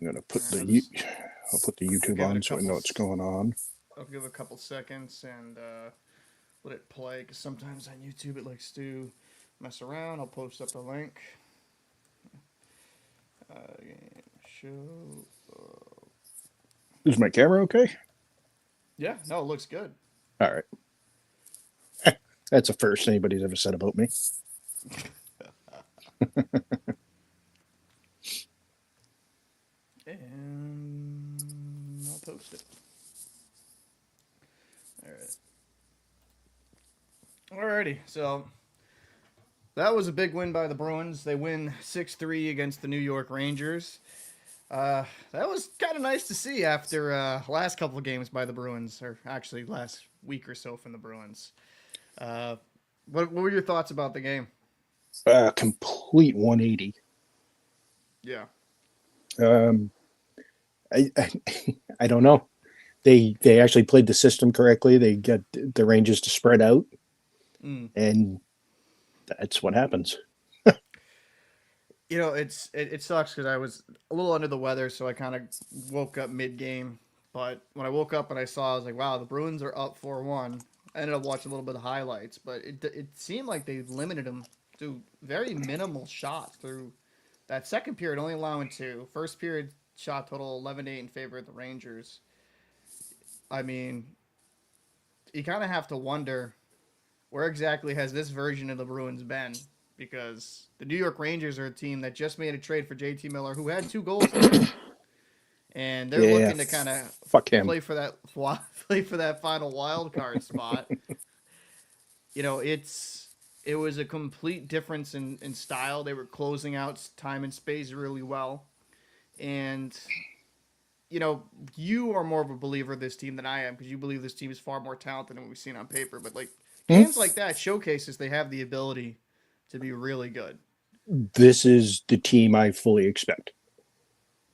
I'm gonna All put right, the I'll put the I'll YouTube give it a on so I couple. know what's going on. I'll give it a couple seconds and let it play. Because sometimes on YouTube it likes to mess around. I'll post up the link. Game show. Is my camera okay? Yeah, no, it looks good. All right. That's the first anybody's ever said about me. And I'll post it. All right. Alrighty, so that was a big win by the Bruins. They win 6-3 against the New York Rangers. That was kind of nice to see after last couple of games by the Bruins, or actually last week or so from the Bruins. Uh, what were your thoughts about the game? Complete 180. Yeah. Um, I I don't know. They actually played the system correctly. They got the Rangers to spread out, Mm. and that's what happens. It sucks because I was a little under the weather, so I kind of woke up mid game. But when I woke up and I saw, I was like, wow, the Bruins are up 4-1. I ended up watching a little bit of highlights, but it seemed like they limited them to very minimal shots through that second period, only allowing two. First period shot total 11-8 in favor of the Rangers. I mean, you kind of have to wonder where exactly has this version of the Bruins been? Because the New York Rangers are a team that just made a trade for JT Miller, who had 2 goals tonight, and they're Yeah, looking to kind of fuck him. play for that play for that final wild card spot. You know, it was a complete difference in style. They were closing out time and space really well, and you are more of a believer of this team than I am because you believe this team is far more talented than what we've seen on paper. But like Hmm? games like that showcases they have the ability to be really good. This is the team I fully expect.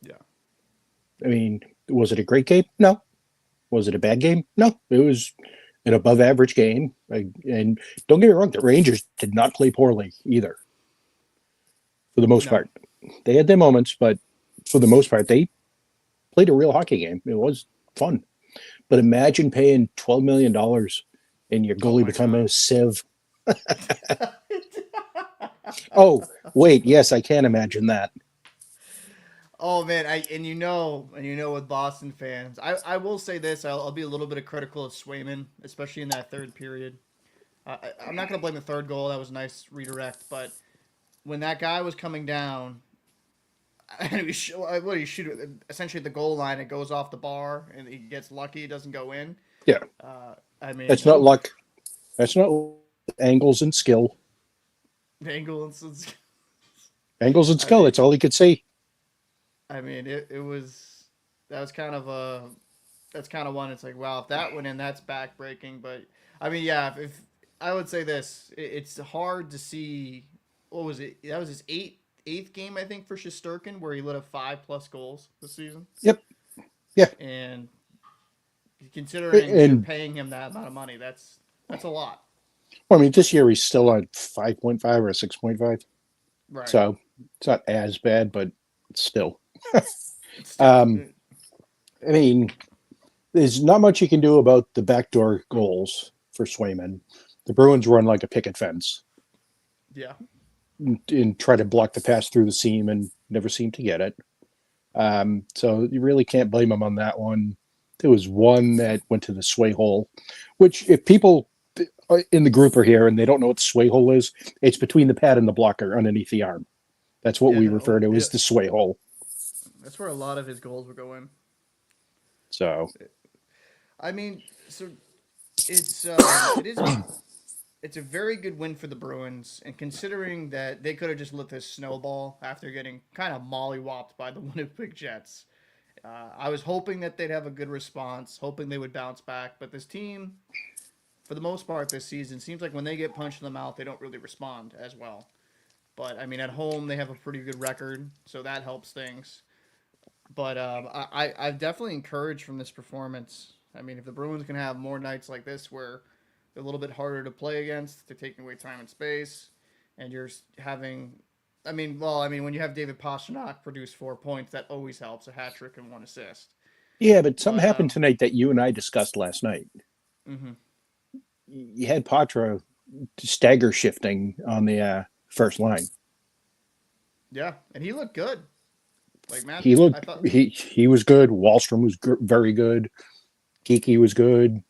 Yeah. I mean, was it a great game? No. Was it a bad game? No. It was an above average game. And don't get me wrong, the Rangers did not play poorly either, for the most No. part. They had their moments, but for the most part, they played a real hockey game. It was fun. But imagine paying $12 million and your Oh goalie my becoming god. a sieve. Oh, wait, yes, I can imagine that. Oh man, with Boston fans, I will say this. I'll be a little bit of critical of Swayman, especially in that third period. I'm not gonna blame the third goal. That was a nice redirect, but when that guy was coming down, and what he shoot essentially the goal line, it goes off the bar, and he gets lucky. It doesn't go in. Yeah, I mean, that's not oof, luck. That's not angles and skill. angle. Angles and I skill, mean, that's all he could see. it was that was kind of a that's kind of one. It's like, wow, if that went in, that's backbreaking. But I mean, yeah, if I would say this, it's hard to see. What was it? That was his eighth game, I think, for Shosturkin, where he lit up 5+ goals this season. Yep. Yeah. And considering you're And paying him that amount of money, that's a lot. well, I mean, this year he's still at 5.5 or 6.5. Right. So it's not as bad, but still. Still, Um, I mean, there's not much you can do about the backdoor goals for Swayman. The Bruins run like a picket fence yeah. and try to block the pass through the seam and never seem to get it. So you really can't blame him on that one. There was one that went to the sway hole, which if people in the group are here and they don't know what the sway hole is, it's between the pad and the blocker underneath the arm. That's what Yeah. we No. refer to as the sway hole. That's where a lot of his goals were going. So I mean, so it is it's a very good win for the Bruins, and considering that they could have just let this snowball after getting kind of mollywopped by the Winnipeg Jets, I was hoping that they'd have a good response, hoping they would bounce back. But this team, for the most part this season, seems like when they get punched in the mouth, they don't really respond as well. But I mean, at home they have a pretty good record, so that helps things. But I've definitely encouraged from this performance. I mean, if the Bruins can have more nights like this where they're a little bit harder to play against, they're taking away time and space, and you're having when you have David Pastrnak produce 4 points, that always helps. A hat trick and 1 assist. Yeah, but something But happened tonight that you and I discussed last night. mhm. You had Patra stagger shifting on the first line. Yeah, and he looked good. Like He Matthew, I looked thought. he was good. Wallstrom was very good. Kiki was good.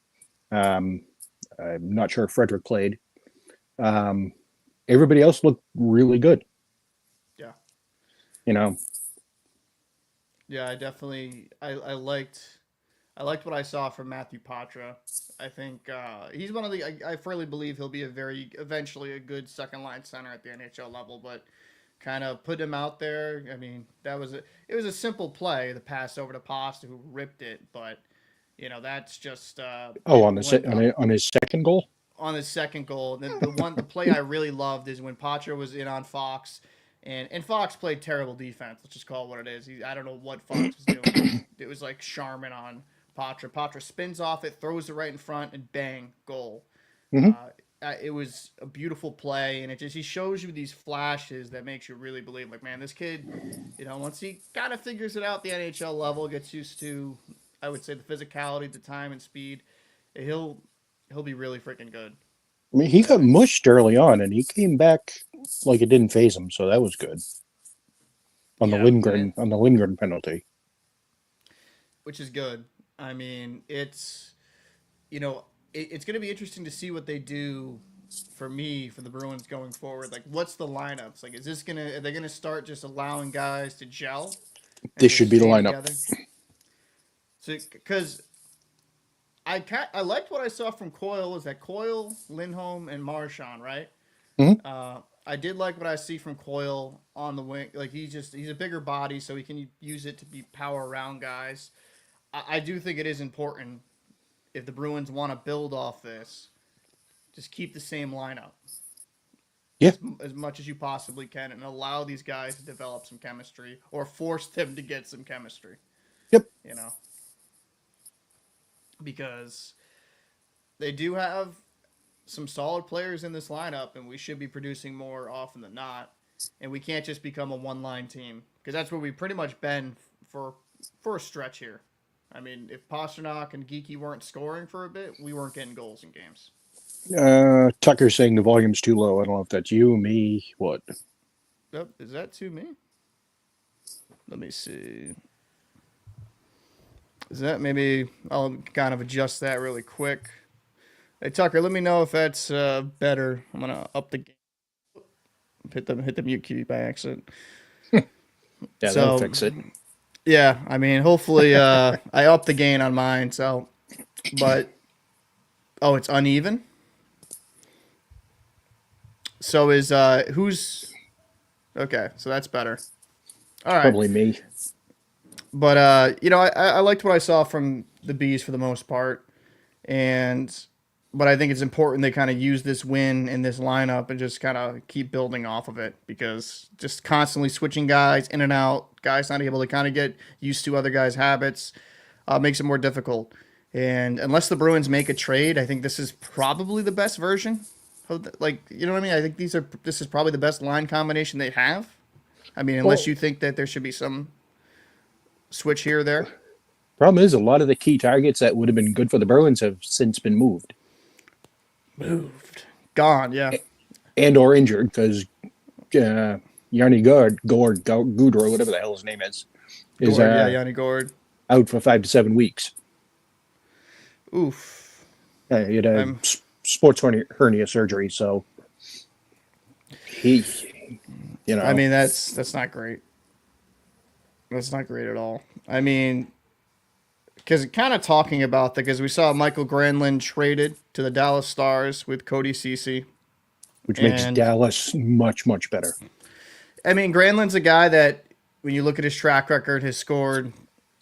Um, I'm not sure if Frederick played. Um, Everybody else looked really good. Yeah, You know, yeah, I liked what I saw from Matthew Patra. I think he's one of the. I firmly believe he'll be eventually a good second line center at the NHL level. But kind of put him out there. I mean, it was a simple play, the pass over to Pasta who ripped it. But that's just oh, on when on his second goal. on his second goal. The play I really loved is when Patra was in on Fox, and Fox played terrible defense. Let's just call it what it is. I don't know what Fox was doing. It was like Charmin on Patra. Patra spins off it, throws it right in front, and bang, goal. Mm-hmm. It was a beautiful play, and he shows you these flashes that makes you really believe, like, man, this kid, once he kind of figures it out, the NHL level, gets used to, I would say, the physicality, the time and speed, he'll he'll be really freaking good. I mean, he got And mushed early on, and he came back like it didn't phase him, so that was good yeah, On the Lindgren penalty. which is good. I mean, it's going to be interesting to see what they do for the Bruins going forward. Like, what's the lineups? Like, are they gonna start just allowing guys to gel and This should just be the stay lineup. together? So, because I liked what I saw from Coyle, was that Coyle, Lindholm, and Marchand, right? Mm-hmm. I did like what I see from Coyle on the wing. Like, he's a bigger body, so he can use it to be power around guys. I do think it is important, if the Bruins want to build off this, just keep the same lineup Yeah. as much as you possibly can, and allow these guys to develop some chemistry, or force them to get some chemistry. Yep. You know, because they do have some solid players in this lineup, and we should be producing more often than not. And we can't just become a one-line team, because that's where we've pretty much been for a stretch here. I mean, if Pasternak and Geeky weren't scoring for a bit, we weren't getting goals in games. Tucker's saying the volume's too low. I don't know if that's you, me, what. Yep, is that to me? Let me see. Is that maybe? I'll kind of adjust that really quick. Hey Tucker, let me know if that's better. I'm gonna up the hit the mute key by accident. Yeah, that'll So fix it. yeah, I mean, hopefully I up the gain on mine. So, but oh, it's uneven. So is who's okay? So that's better. All right, Probably me. but I liked what I saw from the bees for the most part, and but I think it's important they kind of use this win in this lineup and just kind of keep building off of it, because just constantly switching guys in and out, guys not able to kind of get used to other guys' habits, makes it more difficult. And unless the Bruins make a trade, I think this is probably the best version. Like, you know what I mean? I think this is probably the best line combination they have. I mean, unless Well, you think that there should be some switch here or there. problem is a lot of the key targets that would have been good for the Bruins have since been moved Moved. Gone, yeah. and or injured because Yanni Goudreau, whatever the hell his name is Gord, yeah, Yanni Gord. out for 5 to 7 weeks. Oof. He had a I'm sports hernia surgery, so he, I mean, that's not great. That's not great at all. I mean, because kind of talking about that, because we saw Michael Granlund traded to the Dallas Stars with Cody Ceci, which makes and Dallas much, much better. I mean, Granlund's a guy that, when you look at his track record, has scored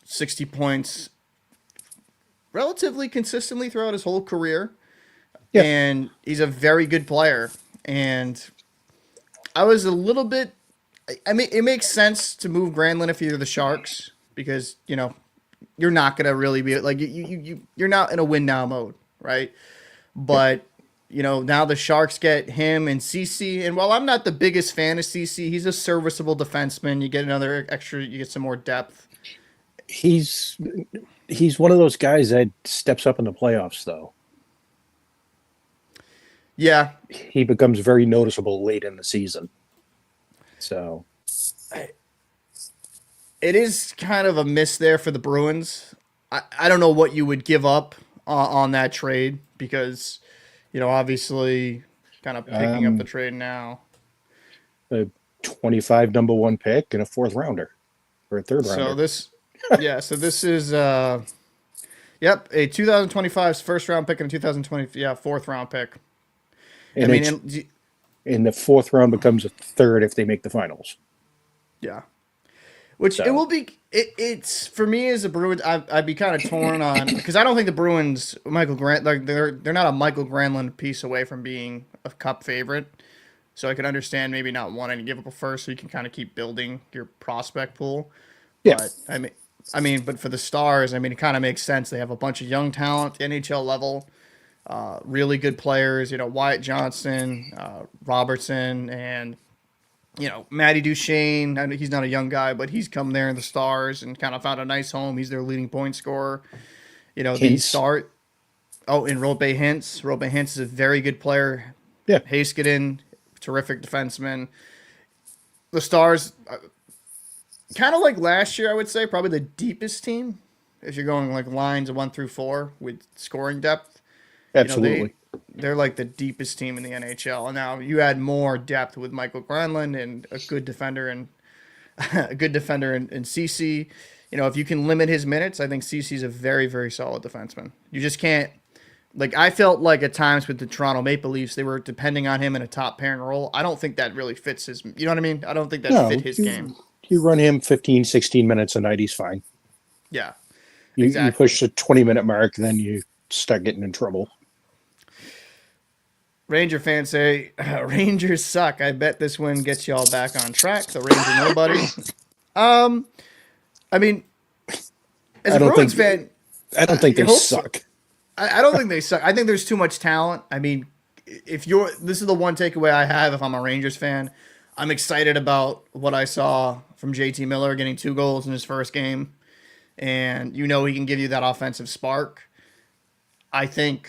60 points relatively consistently throughout his whole career, Yeah. and he's a very good player. And I was a little bit. I mean, it makes sense to move Granlund if you're the Sharks, because you're not gonna really be like you're not in a win now mode, right? But now the Sharks get him and CC. And while I'm not the biggest fan of CC, he's a serviceable defenseman. You get another extra, you get some more depth. He's he's one of those guys that steps up in the playoffs, though. Yeah, He becomes very noticeable late in the season. So it is kind of a miss there for the Bruins. I don't know what you would give up on that trade because, obviously, kind of picking up the trade now. a 25 number one pick and a fourth rounder or a third So rounder. this is yep, a 2025's first round pick and a 2020 fourth round pick. I And mean, it's and, and the fourth round becomes a third if they make the finals. yeah. Which it So will be. It's for me as a Bruins. I'd be kind of torn on because I don't think the Bruins Michael Grant like they're not a Michael Granlund piece away from being a Cup favorite. So I can understand maybe not wanting to give up a first, so you can kind of keep building your prospect pool. yeah, But but for the Stars, it kind of makes sense. They have a bunch of young talent, NHL level, really good players. Wyatt Johnson, Robertson, and Matty Duchene. I know he's not a young guy, but he's come there in the Stars and kind of found a nice home. He's their leading point scorer. The Hintz. start. Oh, and Robe Hintz. Robe Hintz is a very good player. Yeah. Haskinen, terrific defenseman. The Stars, kind of like last year, I would say, probably the deepest team. If you're going like lines of 1 through 4 with scoring depth, Absolutely. they're like the deepest team in the NHL. And now you add more depth with Michael Granlund and a good defender and CC. If you can limit his minutes, I think CC's a very, very solid defenseman. You just can't. Like, I felt like at times with the Toronto Maple Leafs, they were depending on him in a top pairing role. I don't think that really fits his. You know what I mean? I don't think that fit his game. You run him 15, 16 minutes a night, he's fine. Yeah, You exactly. push the 20-minute mark, then you start getting in trouble. Ranger fans say Rangers suck. I bet this win gets y'all back on track. So Ranger nobody. I mean, as I a don't Bruins think fan, I don't think you they hope so. suck. I don't think they suck. I think there's too much talent. I mean, this is the one takeaway I have if I'm a Rangers fan. I'm excited about what I saw from JT Miller getting 2 goals in his first game. And he can give you that offensive spark. I think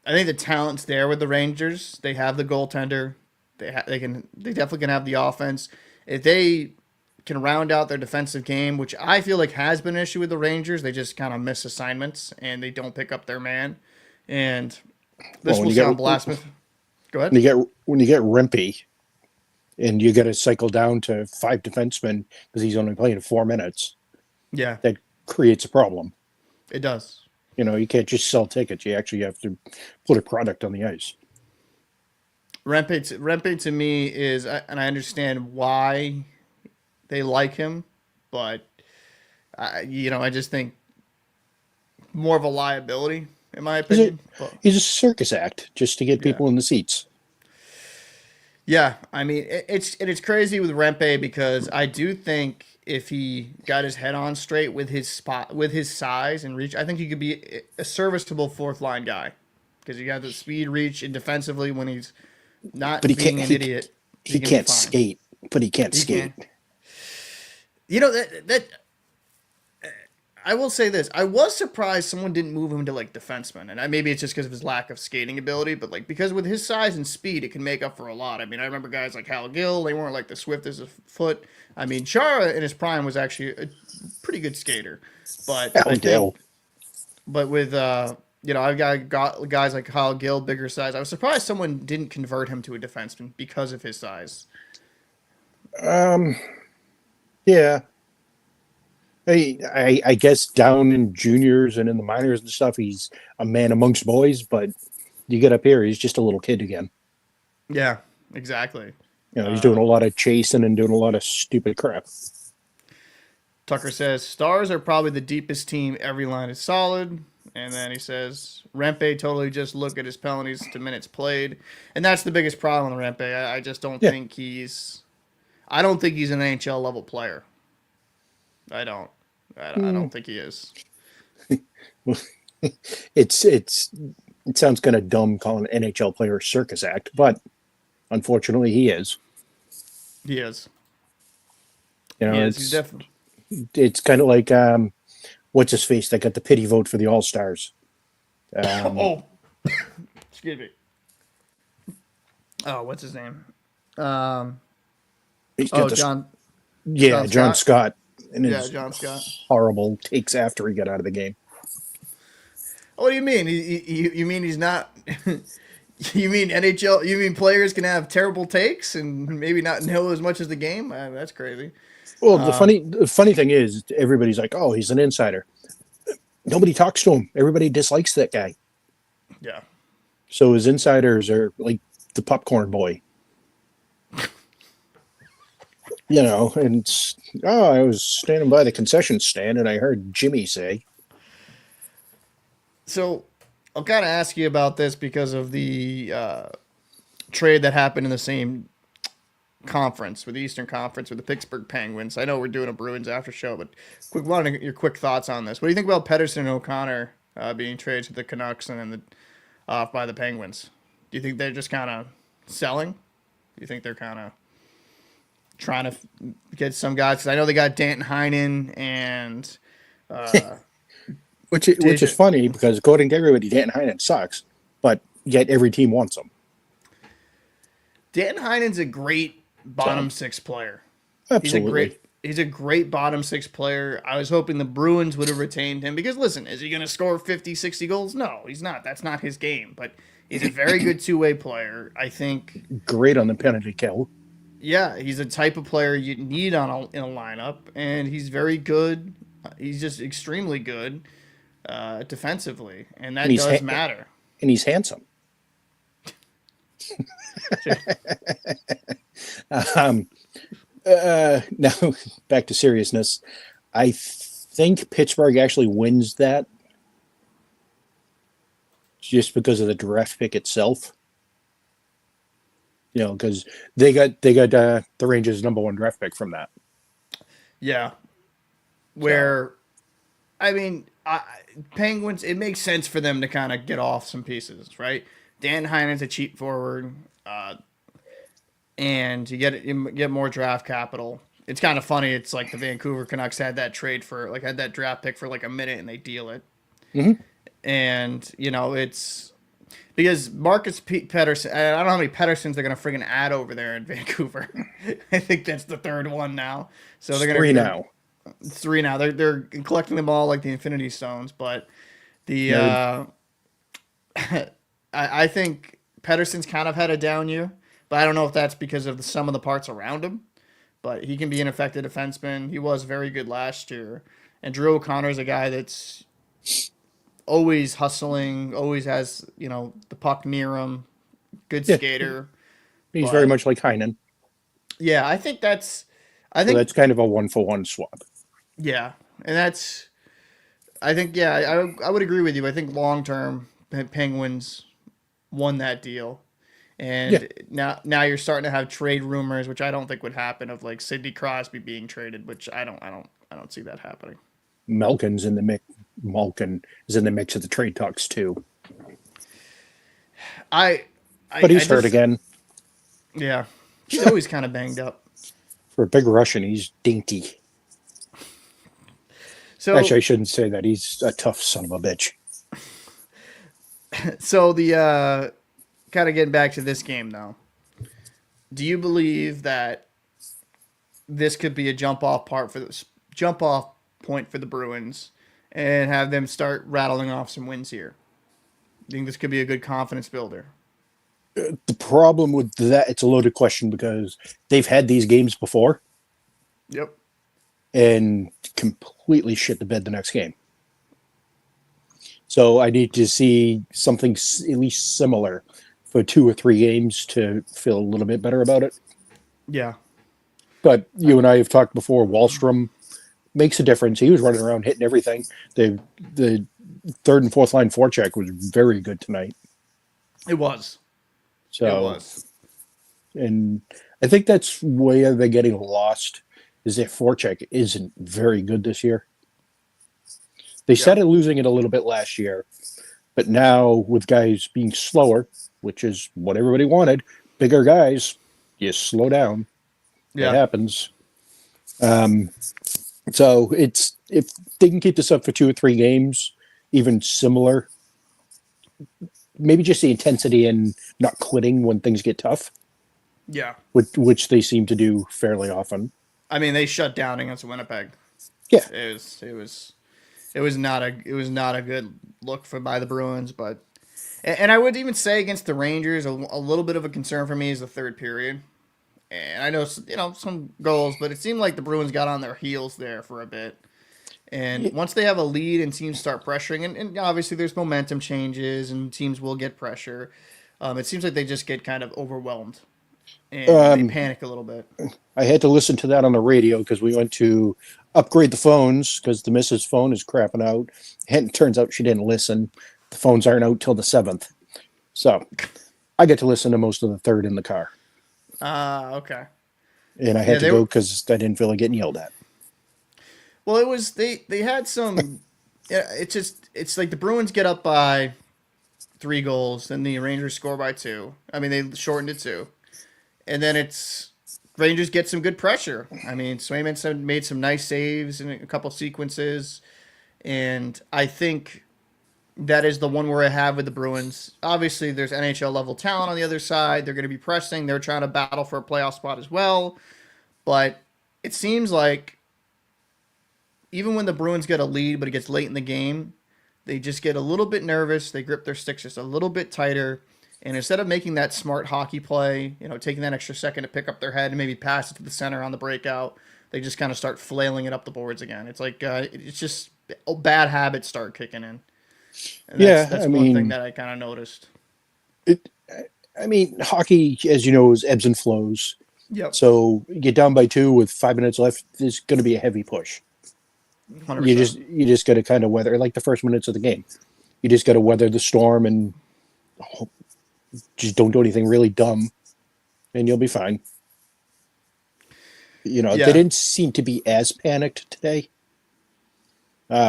the talent's there with the Rangers. They have the goaltender. They definitely can have the offense. If they can round out their defensive game, which I feel like has been an issue with the Rangers, they just kind of miss assignments and they don't pick up their man. And this will sound blasphemous. Go ahead. When you get Rimpey and you got to cycle down to 5 defensemen because he's only playing 4 minutes, Yeah, that creates a problem. it does. You can't just sell tickets. You actually have to put a product on the ice. Rempe to me is, and I understand why they like him, but I just think more of a liability in my opinion. He's a circus act just to get people in the seats. Yeah, it's crazy with Rempe because I do think if he got his head on straight with his size and reach, I think he could be a serviceable fourth line guy because he got the speed, reach, and defensively when he's not But being an idiot, he can't skate. But he can't skate. That I will say this: I was surprised someone didn't move him to like defenseman, and maybe it's just because of his lack of skating ability. But because with his size and speed, it can make up for a lot. I remember guys like Hal Gill; they weren't like the swiftest of foot. Chara in his prime was actually a pretty good skater, but But with I've got guys like Hal Gill, bigger size. I was surprised someone didn't convert him to a defenseman because of his size. Yeah. I guess down in juniors and in the minors and stuff, he's a man amongst boys. But you get up here, he's just a little kid again. Yeah, exactly. He's doing a lot of chasing and doing a lot of stupid crap. Tucker says Stars are probably the deepest team. Every line is solid. And then he says Rempe totally just look at his penalties to minutes played, and that's the biggest problem with Rempe. I just don't think he's. I don't think he's an NHL level player. I don't. I don't think he is. It's It sounds kind of dumb calling an NHL player a circus act, but unfortunately, he is. He is. You He know, is. He's definitely. it's kind of like what's his face that got the pity vote for the All Stars. Oh, excuse me. Oh, what's his name? He's got this, John. yeah, John Scott, and Yeah, his John Scott. horrible takes after he got out of the game. What do you mean? You mean he's not? You mean NHL? You mean players can have terrible takes and maybe not know as much as the game? That's crazy. Well, the funny thing is, everybody's like, "Oh, he's an insider." Nobody talks to him. Everybody dislikes that guy. Yeah. So his insiders are like the popcorn boy. You know, and I was standing by the concession stand and I heard Jimmy say, So I'll kind of ask you about this because of the trade that happened in the same conference with the Eastern Conference with the Pittsburgh Penguins. I know we're doing a Bruins after show, but wanted your quick thoughts on this. What do you think about Pettersson and O'Connor being traded to the Canucks and then off by the Penguins? Do you think they're just kind of selling? Do you think they're kind of trying to get some guys? Because I know they got Danton Heinen and which is funny because according to everybody, Danton Heinen sucks, but yet every team wants him. Danton Heinen's a great bottom six player. Absolutely. He's a great bottom six player. I was hoping the Bruins would have retained him because, listen, is he going to score 50, 60 goals? No, he's not. That's not his game. But he's a very good two-way player. I think. Great on the penalty kill. Yeah, he's a type of player you need in a lineup, and he's very good. He's just extremely good defensively, and that does matter. And he's handsome. Now back to seriousness. I think Pittsburgh actually wins that just because of the draft pick itself. You know, because they got the Rangers' #1 draft pick from that. Yeah, where, I mean, Penguins. It makes sense for them to kind of get off some pieces, right? Dan Heinen's a cheap forward, and you get more draft capital. It's kind of funny. It's like the Vancouver Canucks had that draft pick for like a minute, and they deal it. Mm-hmm. And it's because Marcus Pettersson. I don't know how many Petterssons they're gonna friggin' add over there in Vancouver. I think that's the third one now. So they're three now. Three now. They're collecting them all like the Infinity Stones, but the I think Pettersson's kind of had a down year, but I don't know if that's because of the sum of the parts around him. But he can be an effective defenseman. He was very good last year. And Drew O'Connor's a guy that's always hustling, always has, the puck near him, good skater. He's very much like Heinen. Yeah, I think that's kind of a 1-for-1 swap. Yeah. And I would agree with you. I think long term Penguins won that deal. And now you're starting to have trade rumors, which I don't think would happen, of like Sidney Crosby being traded, which I don't see that happening. Malkin's in the mix. Malkin is in the mix of the trade talks too. But he's hurt again. Yeah, he's always kind of banged up. For a big Russian, he's dainty. So actually, I shouldn't say that. He's a tough son of a bitch. So the kind of getting back to this game though, do you believe that this could be a jump off point for the Bruins and have them start rattling off some wins here? Do you think this could be a good confidence builder? The problem with that, it's a loaded question because they've had these games before. Yep. And completely shit the bed the next game. So I need to see something at least similar for 2 or 3 games to feel a little bit better about it. Yeah. But you and I have talked before, Wahlstrom makes a difference. He was running around hitting everything. The third and fourth line forecheck was very good tonight. It was. And I think that's where they're getting lost, is their forecheck isn't very good this year. They started losing it a little bit last year, But now with guys being slower, which is what everybody wanted, bigger guys, you slow down. It Yeah. happens. Um, so it's if they can keep this up for 2 or 3 games, even similar, maybe just the intensity and not quitting when things get tough, Yeah. which they seem to do fairly often. I mean, they shut down against Winnipeg. Yeah, It was not a good look for by the Bruins, but and I would even say against the Rangers, a little bit of a concern for me is the third period. And I know some goals, but it seemed like the Bruins got on their heels there for a bit. And once they have a lead and teams start pressuring, and obviously there's momentum changes and teams will get pressure, it seems like they just get kind of overwhelmed and they um, panic a little bit. I had to listen to that on the radio because we went to upgrade the phones because the missus' phone is crapping out. And it turns out she didn't listen. The phones aren't out till the 7th. So I get to listen to most of the third in the car. Okay. And I Yeah, had to go because I didn't feel like getting yelled at. well, it was they had some. Yeah, it's like the Bruins get up by 3 goals, then the Rangers score by 2. I mean, they shortened it 2, and then it's Rangers get some good pressure. I mean, Swayman made some nice saves in a couple sequences, and I think that is the one where I have with the Bruins. Obviously, there's NHL level talent on the other side. They're going to be pressing. They're trying to battle for a playoff spot as well. But it seems like even when the Bruins get a lead, but it gets late in the game, they just get a little bit nervous. They grip their sticks just a little bit tighter. And instead of making that smart hockey play, taking that extra second to pick up their head and maybe pass it to the center on the breakout, they just kind of start flailing it up the boards again. It's like it's just bad habits start kicking in. And that's I one thing mean, that I kind of noticed. it. I mean, hockey, as you know, is ebbs and flows. Yep. So you get down by 2 with 5 minutes left. There's going to be a heavy push. 100%. You just got to kind of weather like the first minutes of the game. You just got to weather the storm and just don't do anything really dumb, and you'll be fine. They Yeah. didn't seem to be as panicked today.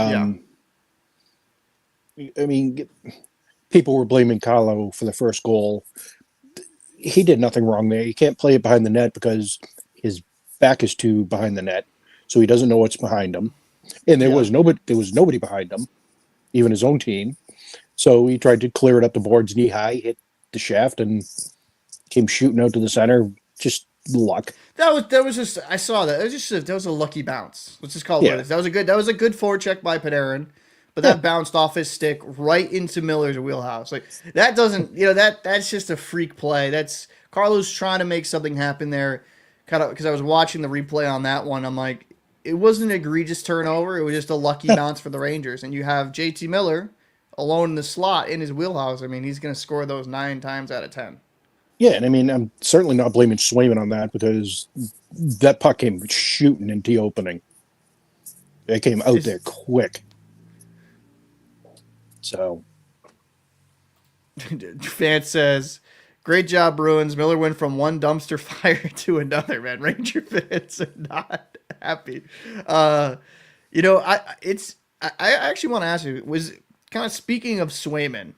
Yeah. Um, I mean, people were blaming Carlo for the first goal. He did nothing wrong there. You can't play it behind the net because his back is to behind the net, so he doesn't know what's behind him. And there Yeah. was nobody. There was nobody behind him, even his own team. So he tried to clear it up the boards knee high, hit the shaft, and came shooting out to the center. Just luck. That was just I saw that. That was a lucky bounce. Let's just call it what it Yeah, is. That was a good forecheck by Panarin, but yeah. that bounced off his stick right into Miller's wheelhouse. Like that doesn't that's just a freak play. That's Carlos trying to make something happen there. Kind of because I was watching the replay on that one. I'm like, it wasn't an egregious turnover. It was just a lucky bounce for the Rangers. And you have JT Miller alone in the slot in his wheelhouse. I mean, he's going to score those 9 times out of 10. Yeah, and I mean, I'm certainly not blaming Swayman on that because that puck came shooting into the opening. It came out Is there quick. So, Fan says, "Great job, Bruins. Miller went from one dumpster fire to another." Man, Ranger fans are not happy. Uh, I actually want to ask you, was kind of speaking of Swayman,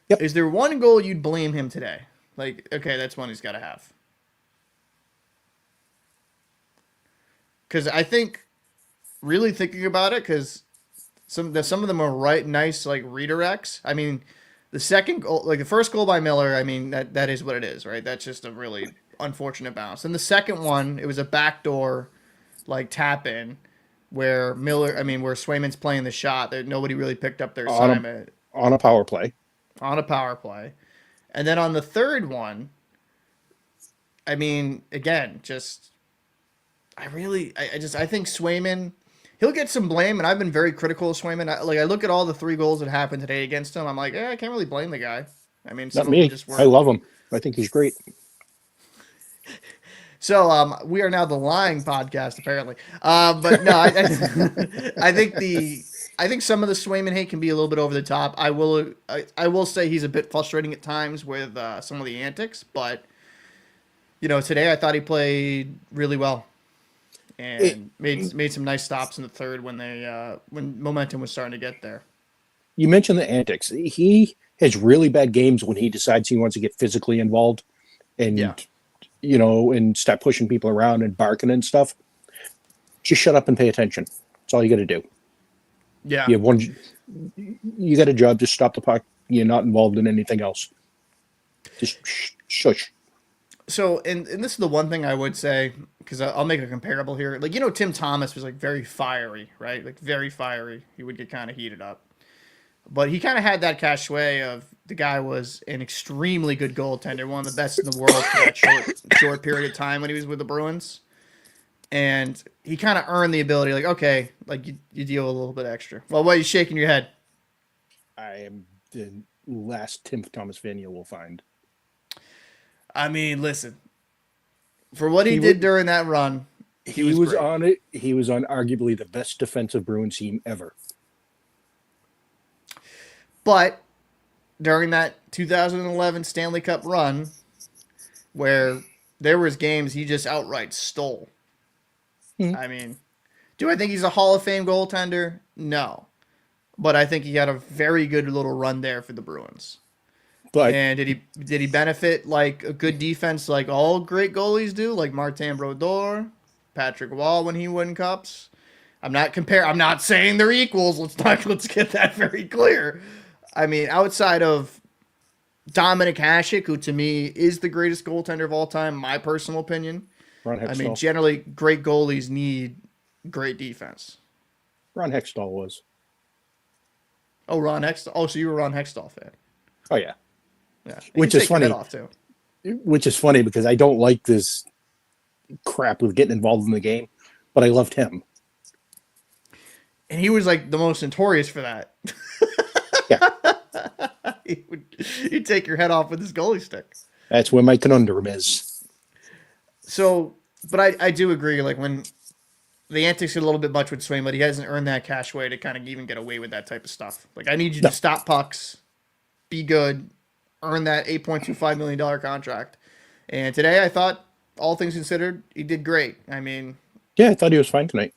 yep. is there one goal you'd blame him today? Like, okay, that's one he's got to have. Because I think, really thinking about it, because some of them are right nice like redirects. I mean, the second goal, like the first goal by Miller, I mean that is what it is, right? That's just a really unfortunate bounce. And the second one, it was a backdoor like tap in where Swayman's playing the shot that nobody really picked up their on a assignment on a power play. on a power play. And then on the third one, I mean, again, just I think Swayman, he'll get some blame, and I've been very critical of Swayman. I look at all the 3 goals that happened today against him. I'm like, I can't really blame the guy. I mean, Not some of them me. just I weren't. love him. I think he's great. So we are now the lying podcast, apparently. But no, I think some of the Swayman hate can be a little bit over the top. I will say he's a bit frustrating at times with some of the antics, but today I thought he played really well It, and made some nice stops in the third when momentum was starting to get there. you mentioned the antics. He has really bad games when he decides he wants to get physically involved Yeah. and and start pushing people around and barking and stuff. Just shut up and pay attention. That's all you got to do. Yeah. You have one. You got a job. Just stop the puck. You're not involved in anything else. Just shush. So, and this is the one thing I would say, because I'll make a comparable here. Like, Tim Thomas was like very fiery, right? Like very fiery. He would get kind of heated up. But he kind of had that cachet of the guy was an extremely good goaltender, one of the best in the world for that short period of time when he was with the Bruins. And he kind of earned the ability, like, okay, like you deal a little bit extra. Well, why are you shaking your head? I am the last Tim Thomas fan you will find. I mean, listen, for what he He did was, during that run, he was great. on it. He was on arguably the best defensive Bruins team ever. But during that 2011 Stanley Cup run, where there was games he just outright stole. Hmm. I mean, do I think he's a Hall of Fame goaltender? No. But I think he had a very good little run there for the Bruins. But And did he benefit like a good defense like all great goalies do, like Martin Brodeur, Patrick Wall when he won cups? I'm not saying they're equals. Let's get that very clear. I mean, outside of Dominic Hasek, who to me is the greatest goaltender of all time, my personal opinion. Ron I mean, Hextall. generally, great goalies need great defense. Ron Hextall was. Oh, Ron Hextall. Oh, so you were a Ron Hextall fan? Oh yeah. Yeah. Which is funny. Off too. Which is funny because I don't like this crap with getting involved in the game, but I loved him. And he was like the most notorious for that. Yeah. He'd take your head off with his goalie stick. That's where my conundrum is. So, but I do agree. Like when the antics are a little bit much with Swain, but he hasn't earned that cash way to kind of even get away with that type of stuff. Like I need you to stop pucks, be good, earn that $8.25 million contract. And today I thought, all things considered, he did great. I mean, Yeah, I thought he was fine tonight.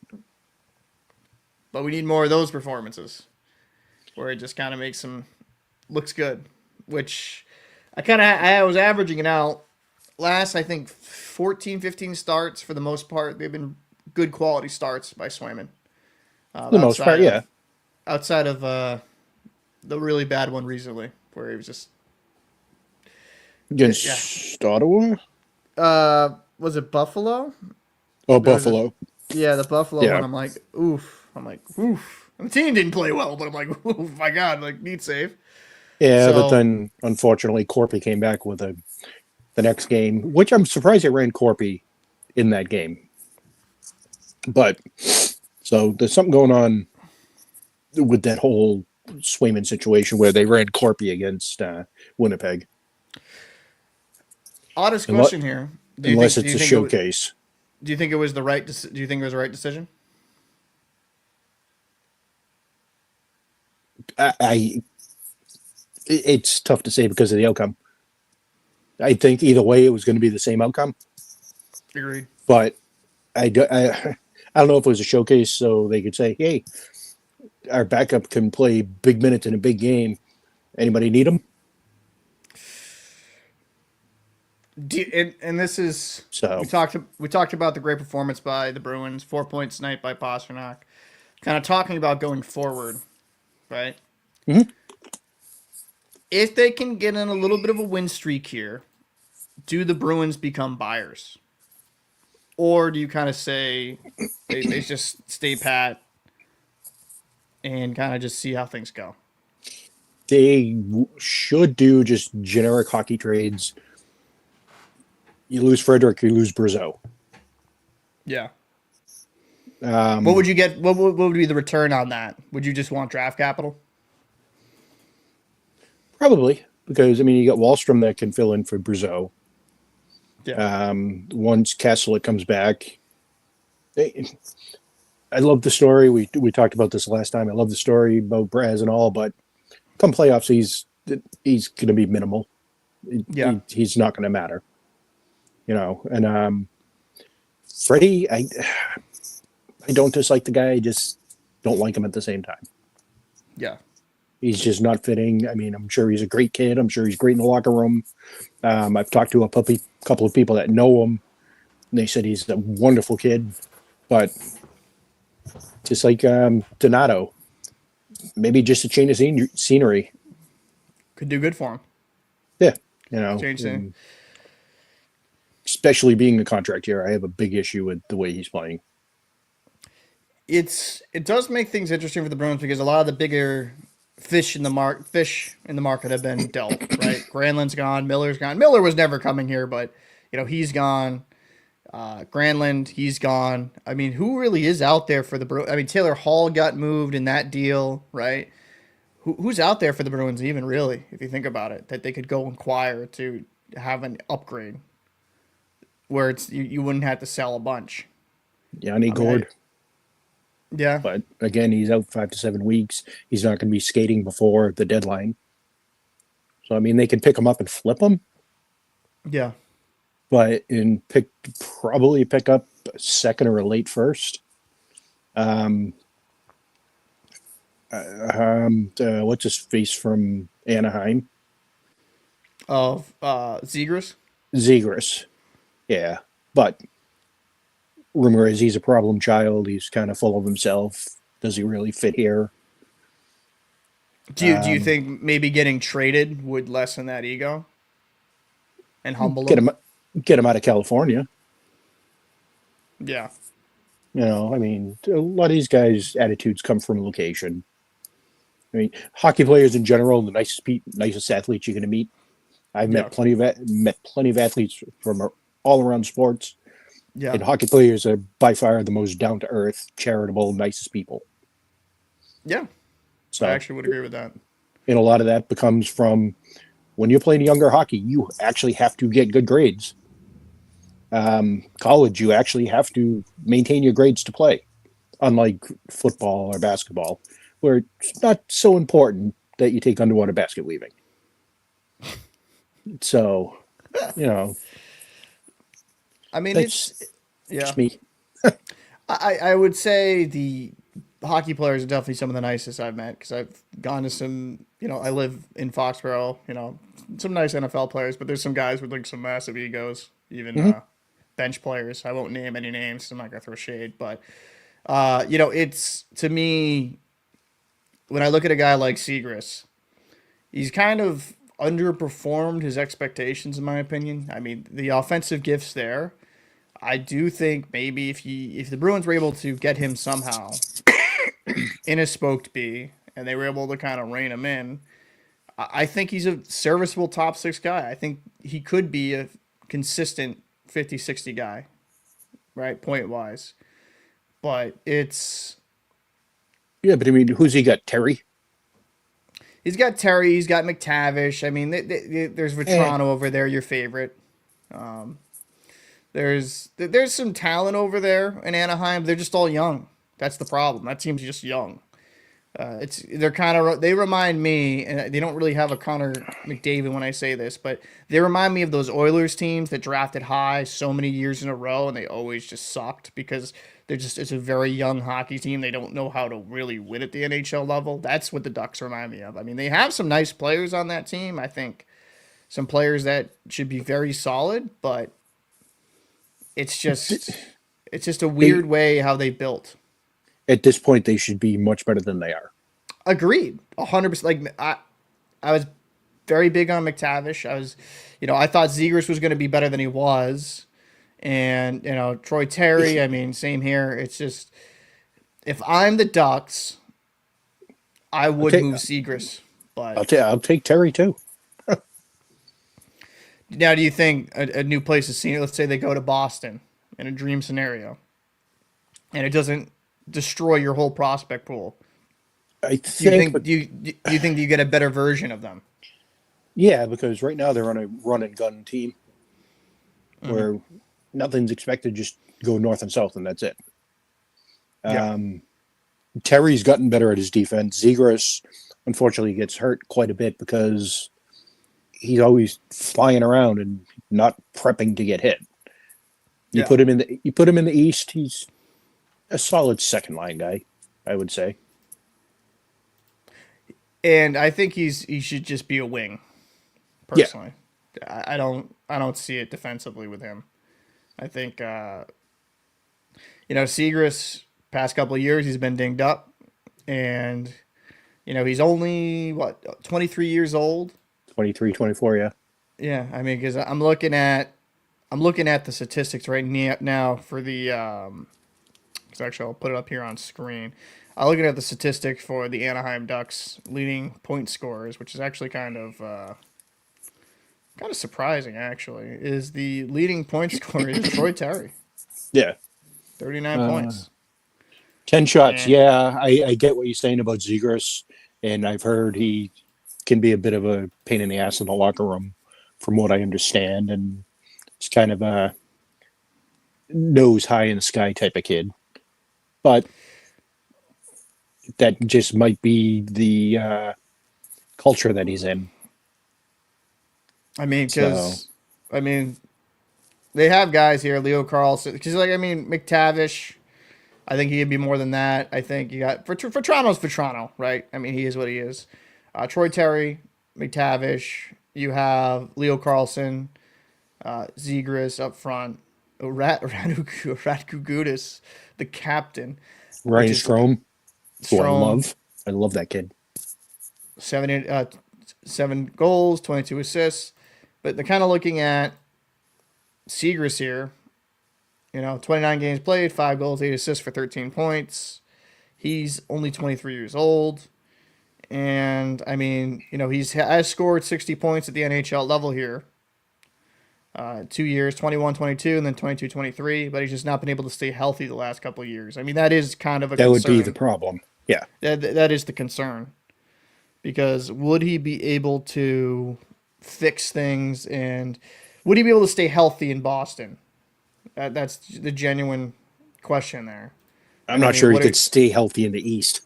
but we need more of those performances where it just kind of makes him looks good, which I was averaging it out last, I think 14, 15 starts for the most part. They've been good quality starts by Swayman. The most part, yeah. Outside of the really bad one recently where he was just Against Ottawa? was it Buffalo? Oh, Buffalo. Yeah, the Buffalo Yeah. one. I'm like, oof. The team didn't play well, but I'm like, oh my god, like neat save. Yeah, So- but then unfortunately Corpy came back with the next game, which I'm surprised they ran Corpy in that game. But so there's something going on with that whole Swayman situation where they ran Corpy against Winnipeg. Honest question here. Unless it's a showcase. Do you think it was the right? Do you think it was the right decision? It's tough to say because of the outcome. I think either way it was going to be the same outcome. Agreed. But I don't know if it was a showcase so they could say, hey, our backup can play big minutes in a big game. Anybody need him? And this is So we talked about the great performance by the Bruins, 4 points tonight by Pasternak. Kind of talking about going forward, right? Mhm. If they can get in a little bit of a win streak here, do the Bruins become buyers, or do you kind of say they just stay pat and kind of just see how things go? they should do just generic hockey trades. You lose Frederick, you lose Brazeau. Yeah. What would you get? What would be the return on that? Would you just want draft capital? Probably, because, I mean, you got Wallstrom that can fill in for Brazeau. Yeah. Once Castellet comes back, I love the story. We talked about this last time. I love the story about Braz and all, but come playoffs, he's going to be minimal. Yeah. He's not going to matter. And Freddie, I don't dislike the guy. I just don't like him at the same time. Yeah. He's just not fitting. I mean, I'm sure he's a great kid. I'm sure he's great in the locker room. I've talked to a couple of people that know him, and they said he's a wonderful kid. But just like Donato, maybe just a change of scenery. Could do good for him. Yeah, you know, Change thing. especially being a contract year, I have a big issue with the way he's playing. It does make things interesting for the Bruins because a lot of the bigger fish in the market have been dealt, right? Granlund's gone, Miller's gone. Miller was never coming here, but he's gone. Granlund, he's gone. I mean, who really is out there for the Bruins? I mean, Taylor Hall got moved in that deal, right? Who's out there for the Bruins even really, if you think about it, that they could go inquire to have an upgrade where you wouldn't have to sell a bunch. Yanni I mean, Gord, yeah, but again, he's out 5 to 7 weeks. He's not going to be skating before the deadline. So I mean, they could pick him up and flip him, yeah. but probably pick up a second or a late first. Um, what's his face from Anaheim? Of Zegras. Zegras. Yeah, but rumor is he's a problem child. He's kind of full of himself. Does he really fit here? Do you think maybe getting traded would lessen that ego and humble Get him? him get him out of California. Yeah, I mean, a lot of these guys' attitudes come from location. I mean, hockey players in general, the nicest athletes you're going to meet. I've yeah, met plenty of athletes from all around sports, yeah. and hockey players are by far the most down to earth, charitable, nicest people. Yeah, I So, actually would agree with that. and a lot of that becomes from when you're playing younger hockey, you actually have to get good grades. College, you actually have to maintain your grades to play, unlike football or basketball, where it's not so important that you take underwater basket weaving. So, you know, I mean, that's it's yeah. just me. I would say the hockey players are definitely some of the nicest I've met because I've gone to some. I live in Foxborough. Some nice NFL players, but there's some guys with like some massive egos. Even Mm-hmm. bench players. I won't name any names. So I'm not gonna throw shade, but it's to me when I look at a guy like Segras, he's kind of underperformed his expectations in my opinion. I mean, the offensive gifts there. I do think maybe if the Bruins were able to get him somehow in a spoked B and they were able to kind of rein him in, I think he's a serviceable top six guy. I think he could be a consistent 50-60 guy, right? Point wise. But Yeah, but I mean, who's he got? Terry? he's got Terry, he's got McTavish. I mean, there's Eh. Vetrano over there, your favorite. There's some talent over there in Anaheim. They're just all young. That's the problem. That team's just young. They remind me, and they don't really have a Connor McDavid when I say this, but they remind me of those Oilers teams that drafted high so many years in a row, and they always just sucked because it's a very young hockey team. They don't know how to really win at the NHL level. That's what the Ducks remind me of. I mean, they have some nice players on that team. I think some players that should be very solid, but it's just it's just a They weird way how they built. at this point they should be much better than they are. Agreed, 100%. Like I was very big on McTavish. I thought Zegers was going to be better than he was, and Troy Terry. I mean, same here. It's just if I'm the Ducks, I I'll would take move Zegers. But I'll take Terry too. now, do you think a new place is seen? Let's say they go to Boston in a dream scenario, and it doesn't destroy your whole prospect pool. I Do you think, think but do you think you get a better version of them? yeah, because right now they're on a run and gun team Mm-hmm. where nothing's expected, just go north and south, and that's it. Yeah, Terry's gotten better at his defense. Zegras, unfortunately, gets hurt quite a bit because he's always flying around and not prepping to get hit. yeah. You put him in the East, he's a solid second line guy, I would say. and I think he should just be a wing. Yeah, Personally, I don't see it defensively with him. I think Seagrass past couple of years he's been dinged up, and he's only what 23 years old. 23, 24. Yeah. Yeah, I mean because I'm looking at the statistics right now for the. 'Cause actually, I'll put it up here on screen. I'm looking at the statistics for the Anaheim Ducks leading point scorers, which is actually kind of surprising. Actually, is the leading point scorer is Troy Terry, Yeah. 39 Uh, points. 10 shots. And Yeah, I get what you're saying about Zegras, and I've heard he can be a bit of a pain in the ass in the locker room, from what I understand. And it's kind of a nose high in the sky type of kid. But that just might be the culture that he's in. I mean, So, because I mean, they have guys here, Leo Carlson. Because McTavish. I think he could be more than that. I think you got for Toronto's for Toronto, right? I mean, he is what he is. Troy Terry, McTavish. You have Leo Carlson, Zegras up front, Ratku Gudis, the captain, which Ryan is Strome, who I Strome, love. I love that kid. 7 goals, 22 assists. But they're kind of looking at Zegras here. 29 games played, 5 goals, 8 assists for 13 points. He's only 23 years old. And, I mean, has scored 60 points at the NHL level here. 2 years, 21, 22, and then 22, 23. But he's just not been able to stay healthy the last couple of years. I mean, that is kind of a That would be the concern. problem. Yeah. That is the concern. Because would he be able to fix things and would he be able to stay healthy in Boston? That's the genuine question there. I'm And I not mean, sure he could stay healthy in the East.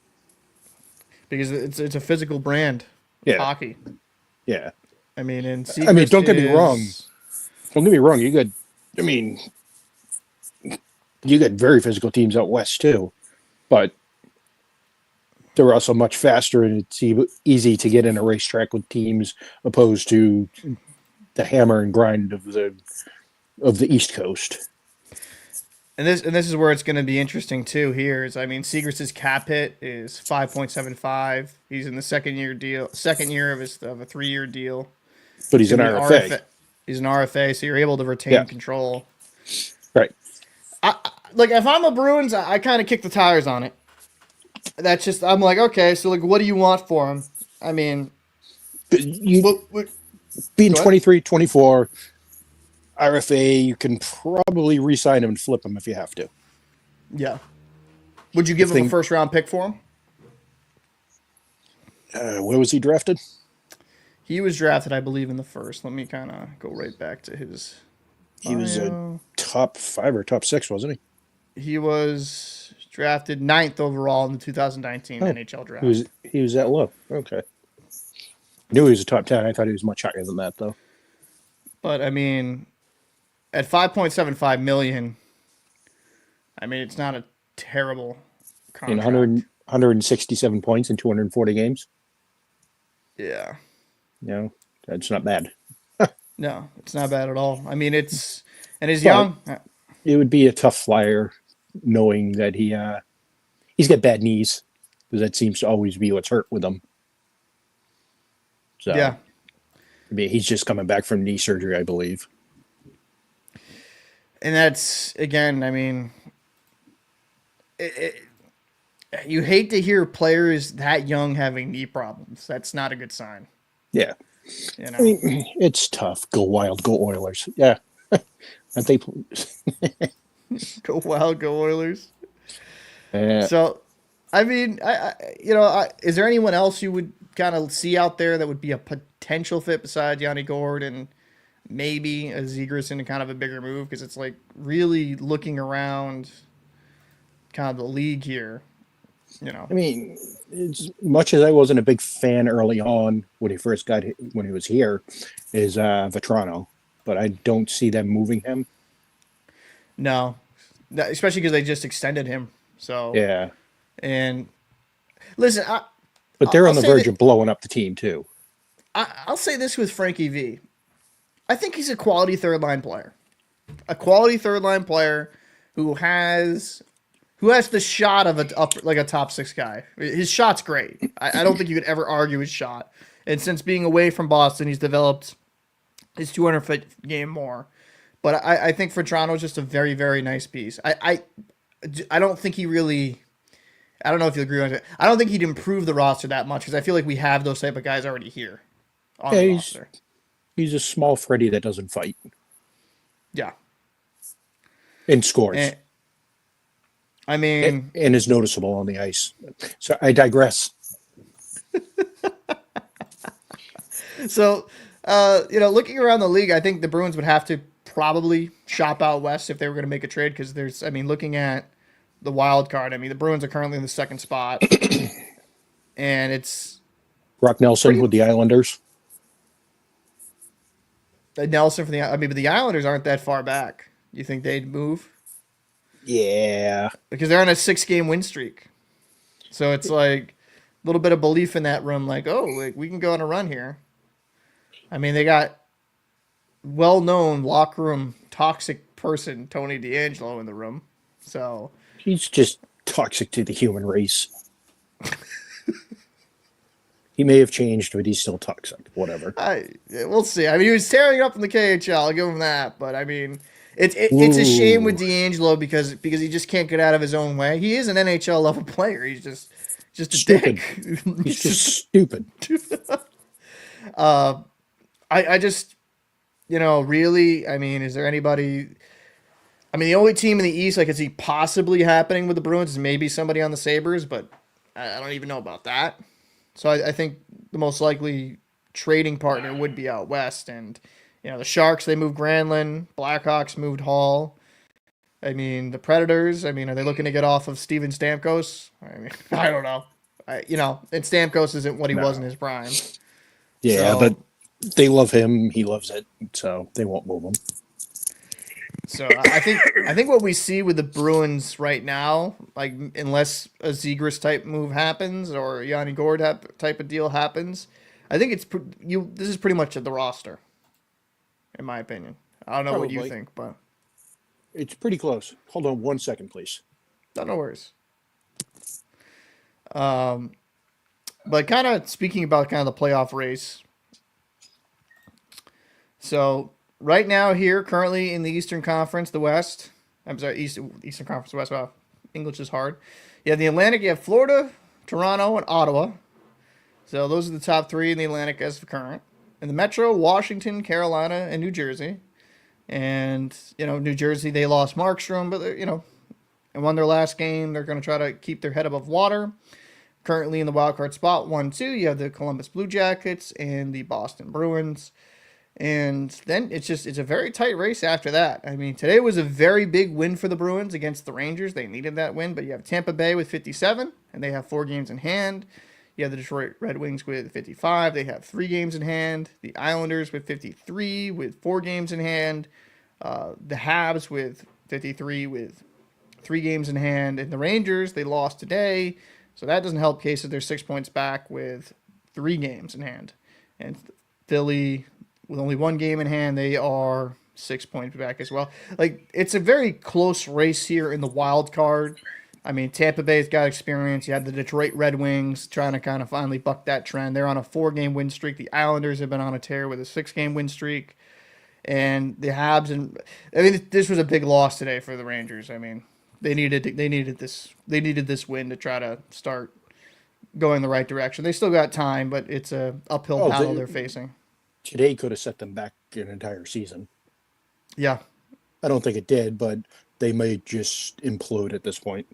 because it's a physical brand of Yeah. hockey. Yeah. I mean, and I mean, Seacrest don't get me wrong. is Don't get me wrong. I mean, you got very physical teams out west too, but they're also much faster, and it's easy to get in a racetrack with teams opposed to the hammer and grind of the East Coast. and this is where it's going to be interesting too. Here is Seagrist's cap hit is 5.75. He's in the second year of a 3-year deal. But He's he's an going to be RFA. He's an RFA, so you're able to retain Yeah. control. Right. Like if I'm a Bruins, I kind of kick the tires on it. That's just I'm like, okay, so like, what do you want for him? I mean, what Being go ahead. 23, 24, RFA, you can probably re-sign him and flip him if you have to. Yeah. Would you give him a first round pick for him? Where was he drafted? He was drafted, I believe, in the first. Let me kind of go right back to his. He was a top 5 or top 6, wasn't he? He was drafted 9th overall in the 2019 NHL draft. He was that low. Okay. Knew he was a top 10. I thought he was much higher than that, though. But I mean, at 5.75 million, I mean it's not a terrible contract. 167 points in 240 games. Yeah. That's not bad. No, it's not bad at all. I mean, he's But young. it would be a tough flyer knowing that he's got bad knees, because that seems to always be what's hurt with him. So, Yeah. I mean, he's just coming back from knee surgery, I believe. And that's, again, I mean, you hate to hear players that young having knee problems. That's not a good sign. Yeah. I mean, it's tough. Go Wild, go Oilers. Yeah. Aren't they? Go Wild, go Oilers. Yeah. So, I mean, is there anyone else you would kind of see out there that would be a potential fit besides Yanni Gord and maybe a Zegras into kind of a bigger move? Because it's like really looking around kind of the league here. I mean, as much as I wasn't a big fan early on when he was here, is Vetrano, but I don't see them moving him. No, especially because they just extended him. So Yeah. and listen, But they're I'll on the say verge that. of blowing up the team too. I'll say this with Frankie V. I think he's a quality third line player. A quality third line player who has the shot of a top six guy. His shot's great. I don't think you could ever argue his shot. And since being away from Boston, he's developed his 200-foot game more. But I think for Toronto, it's just a very, very nice piece. I don't think he really. I don't know if you agree with it. I don't think he'd improve the roster that much because I feel like we have those type of guys already here on Yeah, the he's roster. he's a small Freddy that doesn't fight Yeah. and scores And, I mean, and is noticeable on the ice. So I digress. so looking around the league, I think the Bruins would have to probably shop out west if they were going to make a trade because looking at the wild card, the Bruins are currently in the second spot, and it's Brock Nelson with the Islanders. Nelson for but the Islanders aren't that far back. You think they'd move? Yeah. Because they're on a 6-game win streak. So it's like a little bit of belief in that room, like, oh, like, we can go on a run here. They got well-known locker room toxic person Tony DeAngelo in the room. So He's just toxic to the human race. He may have changed, but he's still toxic. Whatever. we'll see. He was tearing it up in the KHL. I'll give him that. But it's a shame with DeAngelo because he just can't get out of his own way. He is an NHL level player. He's just a Stupid. dick. He's just stupid. I just, really, is there anybody? The only team in the East I could see possibly happening with the Bruins is maybe somebody on the Sabres, but I don't even know about that. So I think the most likely trading partner would be out west. And, the Sharks, they moved Granlund. Blackhawks moved Hall. The Predators, are they looking to get off of Steven Stamkos? I don't know. And Stamkos isn't what he was in his prime. Yeah, So, but they love him. He loves it. So they won't move him. So I think what we see with the Bruins right now, like unless a Zegras type move happens or Yanni Gord type of deal happens, I think this is pretty much the roster, in my opinion. I don't know what you Probably. think, but It's pretty close. Hold on 1 second, please. no worries. But kind of speaking about kind of the playoff race. So right now here, currently in the Eastern Conference, the West. I'm sorry, Eastern Conference West. Wow, English is hard. You have the Atlantic. You have Florida, Toronto, and Ottawa. So those are the top three in the Atlantic as of current. In the Metro, Washington, Carolina, and New Jersey. And New Jersey, they lost Markstrom, but and won their last game. They're going to try to keep their head above water. Currently in the wild card spot 1-2, you have the Columbus Blue Jackets and the Boston Bruins. And then it's a very tight race after that. Today was a very big win for the Bruins against the Rangers. They needed that win, but you have Tampa Bay with 57, and they have 4 games in hand. You have the Detroit Red Wings with 55. They have 3 games in hand. The Islanders with 53 with 4 games in hand. The Habs with 53 with 3 games in hand. And the Rangers, they lost today, so that doesn't help cases. They're 6 points back with 3 games in hand. And Philly, with only 1 game in hand, they are 6 points back as well. Like, it's a very close race here in the wild card. Tampa Bay's got experience. You had the Detroit Red Wings trying to kind of finally buck that trend. They're on a 4-game win streak. The Islanders have been on a tear with a 6-game win streak. And the Habs this was a big loss today for the Rangers. They needed this win to try to start going the right direction. They still got time, but it's a uphill battle they're facing. Today could have set them back an entire season. Yeah. I don't think it did, but they may just implode at this point.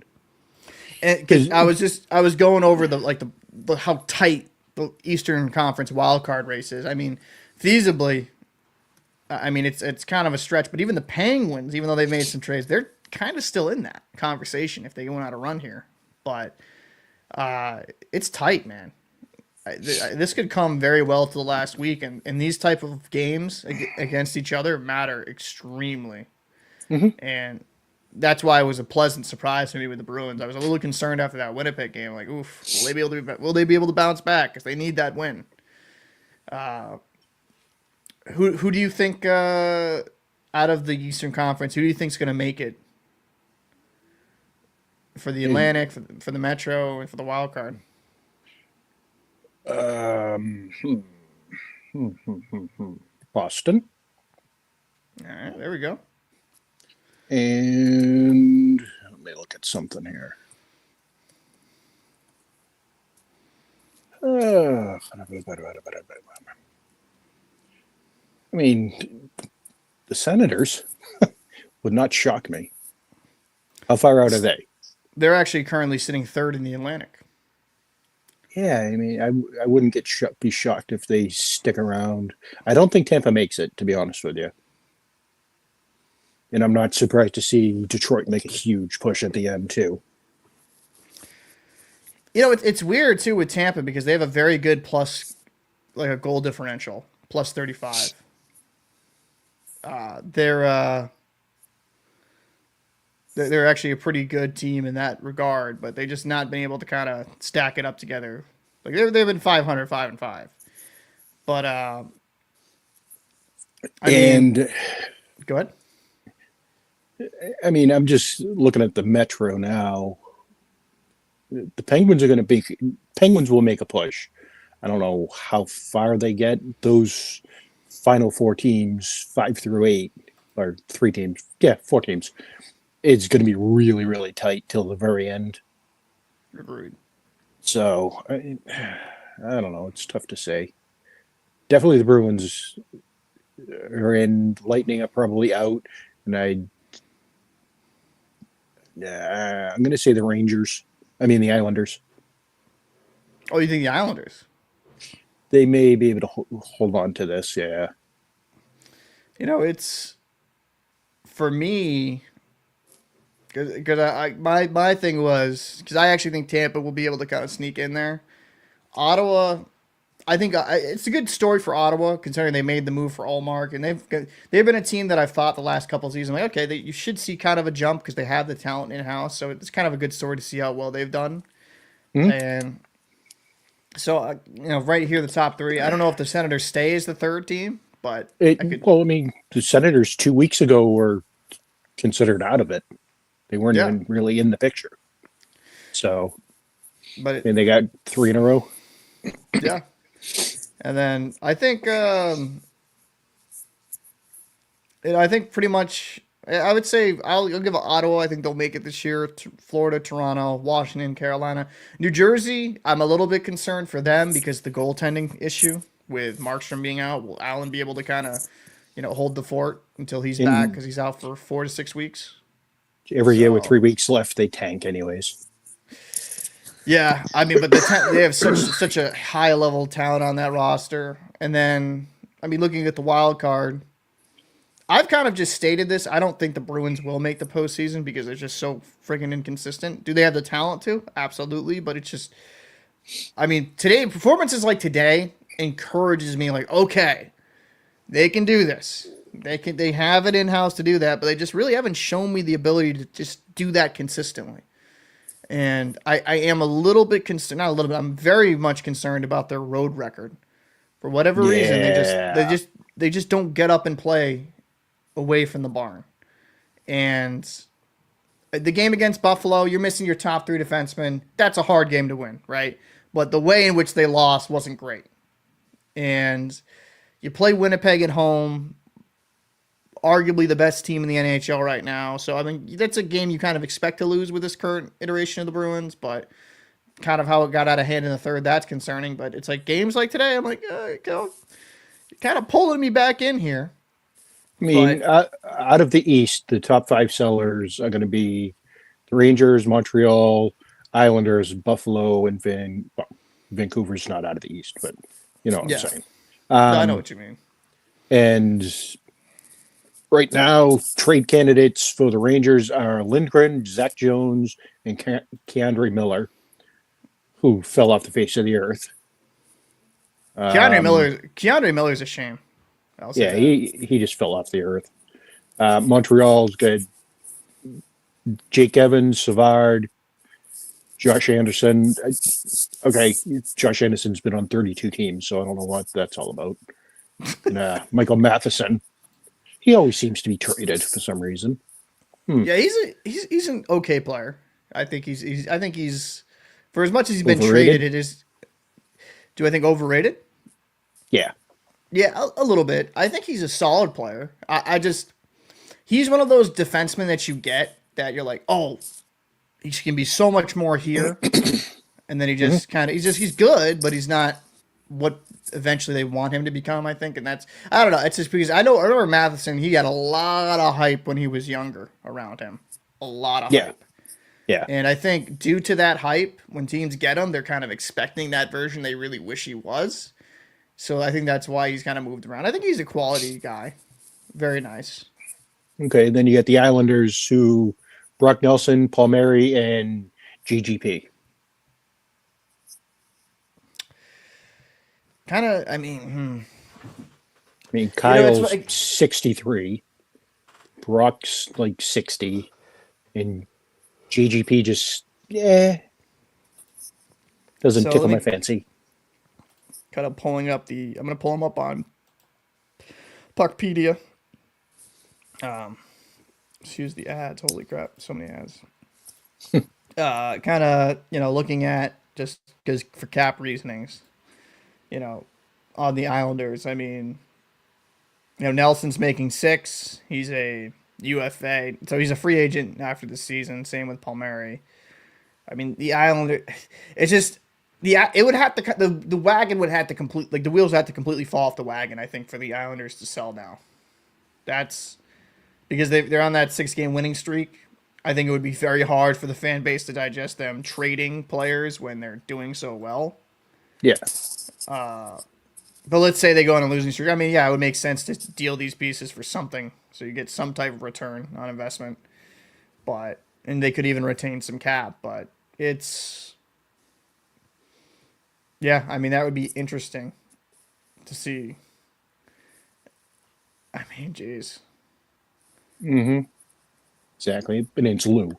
And cause I was going over the how tight the Eastern Conference wildcard race is. Feasibly, it's kind of a stretch, but even the Penguins, even though they've made some trades, they're kind of still in that conversation if they go on a run here. But it's tight, man. This could come very well to the last week, and these type of games against each other matter extremely. Mm-hmm. And that's why it was a pleasant surprise to me with the Bruins. I was a little concerned after that Winnipeg game. Like, oof, will they be able to bounce back? Because they need that win. Who do you think out of the Eastern Conference? Who do you think is going to make it for the Atlantic, for the Metro, and for the wild card? Um, hmm, Boston. All right, there we go. And let me look at something here. I mean, the Senators would not shock me. How far out are they? They're actually currently sitting third in the Atlantic. Yeah, I mean, I wouldn't be shocked if they stick around. I don't think Tampa makes it, to be honest with you. And I'm not surprised to see Detroit make a huge push at the end, too. You know, it's weird, too, with Tampa because they have a very good plus, like a goal differential, plus 35. They're actually a pretty good team in that regard, but they just not been able to kind of stack it up together. Like they've been 500, 5-5. But go ahead. I mean, I'm just looking at the Metro now. The Penguins will make a push. I don't know how far they get. Those final four teams, 5 through 8, or 3 teams. Yeah, 4 teams. It's going to be really, really tight till the very end. Agreed. So, I don't know. It's tough to say. Definitely the Bruins are in. Lightning are probably out. And I'm going to say the the Islanders. Oh, you think the Islanders? They may be able to hold on to this, yeah. You know, it's for me because my thing was because I actually think Tampa will be able to kind of sneak in there. Ottawa, I think it's a good story for Ottawa considering they made the move for Allmark and they've been a team that I've thought the last couple of seasons like okay you should see kind of a jump because they have the talent in house, so it's kind of a good story to see how well they've done. Mm-hmm. And so right here the top 3. I don't know if the Senators stay as the third team, but the Senators 2 weeks ago were considered out of it. They weren't even really in the picture. So, and they got 3 in a row. Yeah. And then I think pretty much I would say I'll give Ottawa. I think they'll make it this year. Florida, Toronto, Washington, Carolina, New Jersey. I'm a little bit concerned for them because the goaltending issue with Markstrom being out. Will Allen be able to kind of hold the fort until he's back because he's out for 4 to 6 weeks? Every year with 3 weeks left, they tank anyways. Yeah, I mean, but they have such a high level of talent on that roster. And then, I mean, looking at the wild card, I've kind of just stated this. I don't think the Bruins will make the postseason because they're just so freaking inconsistent. Do they have the talent to? Absolutely, but it's just, I mean, performances like today encourages me. Like, okay, they can do this. They have it in house to do that, but they just really haven't shown me the ability to just do that consistently. And I am a little bit concerned. Not a little bit. I'm very much concerned about their road record. For whatever reason, they just don't get up and play away from the barn. And the game against Buffalo, you're missing your top 3 defensemen. That's a hard game to win, right? But the way in which they lost wasn't great. And you play Winnipeg at home, arguably the best team in the NHL right now. So, I mean, that's a game you kind of expect to lose with this current iteration of the Bruins, but kind of how it got out of hand in the third, that's concerning. But it's like games like today, I'm like, you're kind of pulling me back in here. I mean, out of the East, the top 5 sellers are going to be the Rangers, Montreal, Islanders, Buffalo, and Vancouver's not out of the East, but you know what I'm saying. No, I know what you mean. And right now, trade candidates for the Rangers are Lindgren, Zach Jones, and Keandre Miller, who fell off the face of the earth. Keandre Miller's a shame. Yeah, he just fell off the earth. Montreal's got Jake Evans, Savard, Josh Anderson. Okay, Josh Anderson's been on 32 teams, so I don't know what that's all about. And Michael Matheson. He always seems to be traded for some reason. Hmm. Yeah, he's an okay player. I think he's for as much as he's been traded, Overrated? it is. Do I think overrated? Yeah. Yeah, a little bit. I think he's a solid player. I just he's one of those defensemen that you get that you're like, oh, he can be so much more here, and then he Hmm. just kind of he's good, but he's not what eventually they want him to become. I think, and that's I don't know. It's just because I remember Matheson. He got a lot of hype when he was younger around him, a lot of Yeah. hype. Yeah. And I think due to that hype, when teams get him, they're kind of expecting that version they really wish he was. So I think that's why he's kind of moved around. I think he's a quality guy. Very nice. Okay. Then you got the Islanders who Brock Nelson, Palmieri, and GGP. Kind of, I mean, it's Kyle's like 63, Brock's like 60, and GGP just, yeah, doesn't so. Let tickle my me fancy. kind of pulling up the. I'm gonna pull him up on Puckpedia. Um, excuse the ads. Holy crap, so many ads. Kind of looking at just because for cap reasonings, you know, on the Islanders. I mean, Nelson's making 6. He's a UFA, so he's a free agent after the season. Same with Palmieri. I mean, the Islander, it's just it would have to the wagon would have to complete like the wheels have to completely fall off the wagon. I think for the Islanders to sell now, that's because they're on that 6 game winning streak. I think it would be very hard for the fan base to digest them trading players when they're doing so well. Yeah. But let's say they go on a losing streak. I mean, yeah, it would make sense to deal these pieces for something, so you get some type of return on investment. But and they could even retain some cap. But it's yeah, I mean that would be interesting to see. I mean, jeez. Hmm. Exactly. And it's Lou.